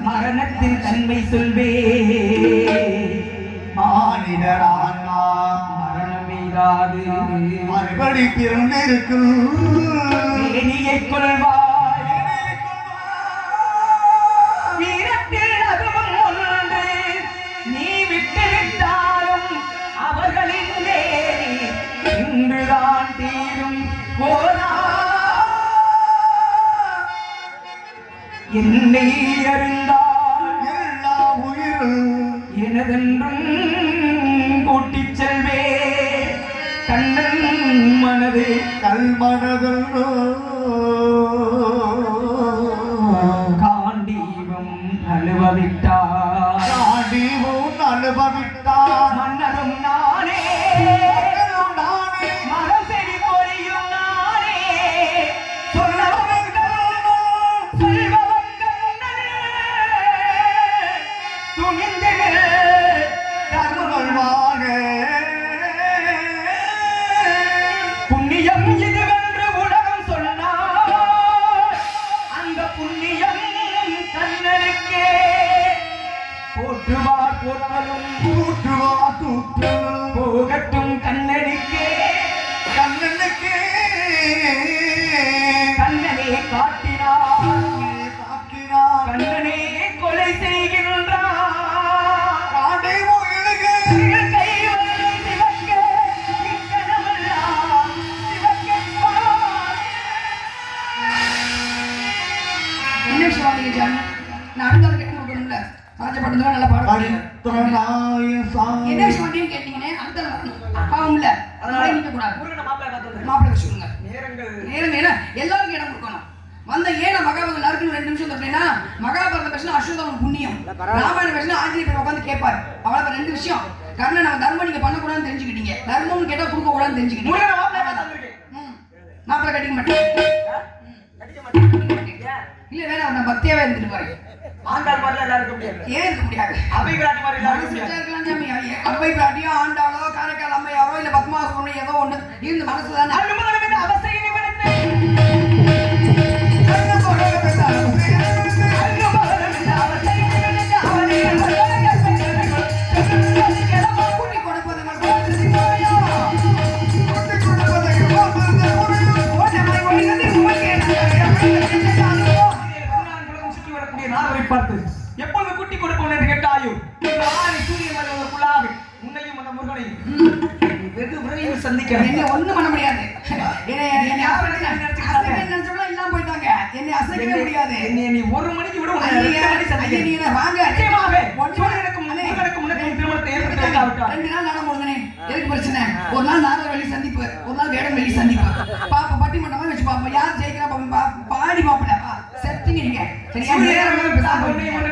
மரணத்தின் தன்மை சொல்வே, மானிடரானா மரணமீராது மறுபடி பிறந்திருக்கும் மேனியை கொள்வாய், வீரத்தில் அதுவும் ஒன்று, நீ விட்டு விட்டாலும் அவர்களின் வேலி இன்றுதான் தீரும் போரா. என்னை அறிந்தால் எல்லா உயிரும் எனதென்றும் கூட்டிச் செல்வே, கண்ணன் மனது கல்மனதல்லோ காண்டீபம் அனுபவித்தார், காண்டீபம் அனுபவித்தார். மன்னரும் நானே, நானே மரம் செடி பொழியும் நானே, சொல்லவன் கண்ணன், சொல்பவன் கண்ணன், துணிந்து தருவல்வாக புண்ணியம் இதுவென்று உலகம் சொன்னார், அந்த புண்ணியம் கண்ணனுக்கே போற்றுவார் போற்றலும் கூற்றுவா தூற்றலும் போகட்டும் கண்ணனுக்கே, கண்ணனுக்கே கண்ணனே காட்டினார், தாக்கினார். கண்ணனே கொலை செய்கின்றார், காடை முயலுக கைவரை சிவக்க இக்கணமெல்லாம் சிவக்கப்பார். என்ன விஷயம் வாங்க ஜாமி, நான் அடுத்த கேட்டு கொடுக்கணும்ல, ராஜபட்டத்துல நல்லா பாடுறேன். என்ன விஷயம் வந்தீங்கன்னு கேட்டீங்கன்னே அந்த பாவம்ல, அதனால நீங்க கூடாது. முருகனை மாப்பிள்ளை பார்த்து வந்து மாப்பிள்ளை சொல்லுங்க. நேரங்கள் நேரம் ஏன்னா எல்லாருக்கும் இடம் கொடுக்கணும். வந்த ஏன மகாபாரதம் நறுக்குன்னு 2 நிமிஷம் தொட்டேன்னா மகாபாரதம் பேசினா அஸ்வத்தாமன் புண்ணியம், ராமாயணம் பேசினா ஆஞ்சநேயர் உட்காந்து கேட்பாரு. அவ்வளவு 2 விஷயம். கர்ணன் நம்ம தர்மம் நீங்க பண்ணக்கூடாதுன்னு தெரிஞ்சுக்கிட்டீங்க, தர்மம்னு கேட்டா கொடுக்க கூடாதுன்னு தெரிஞ்சுக்கிட்டீங்க. முருகனை மாப்பிள்ளை பார்த்து வந்திருக்கேன். மாப்பிள்ளை கட்டிக்க மாட்டேன். கடிக்க மாட்டேன். இல்ல வேணாம், நான் பக்தியாவே இருந்துட்டு போறேன். ஆண்டாள் மாதிரி எல்லாம் இருக்க முடியாது, ஏன் இருக்க முடியாது? அவை பிராட்டி மாதிரி எல்லாம் இருக்க மனசு முடியாது. இருக்கலாம் ஜாமி. அவ்வை பிராட்டியோ ஆண்டாளோ காரைக்கால் அம்மையாரோ இல்ல பத்மாசுரனோ ஏதோ ஒண்ணு இருந்து மனசுல தானே அனுமதி மீது அவசியம் நிமிர்ந்து, சொல்லுங்க பேசாத. அனுமதி மீது அவசியம் நிமிர்ந்து, அவனை கூட்டி கொடுப்பது மட்டும் தெரியுமாயா? சுற்றி வரக்கூடிய நார்வரை பார்த்து எப்பொழுது குட்டி கொடுப்போம் என்று கேட்டாயோ, சூரிய மலைக்குள்ளாக உன்னையும் அந்த முருகனையும் வெகு விரைவில் சந்திக்கிறேன். என்ன ஒண்ணும் பண்ண முடியாது. என்னை அசைக்க நினைச்சவங்க எல்லாம் போயிட்டாங்க. என்னை அசைக்கவே முடியாது. என்னை நீ 1 மணிக்கு விட உன்னை ஐயா, 2 மணிக்கு சந்திக்கிறேன். ஐயா, நீங்க வாங்க. நிச்சயமாக ஒன்று முருகனுக்கும் முன்னே திருமணத்தை ஏற்படுத்தி வைக்காவிட்டால் 2 நாள் நட முருகனே. எதுக்கு பிரச்சனை? ஒரு நாள் நாரத வெளி சந்திப்பு, ஒரு நாள் வேடம் வெளி சந்திப்பு. பாப்பா பட்டிமன்றமா வச்சு பாப்போம், யார் ஜெயிக்கிறா பாப்போம். பாடி பாப்பல செத்துங்க நீங்க. சரியா? சூரிய மலை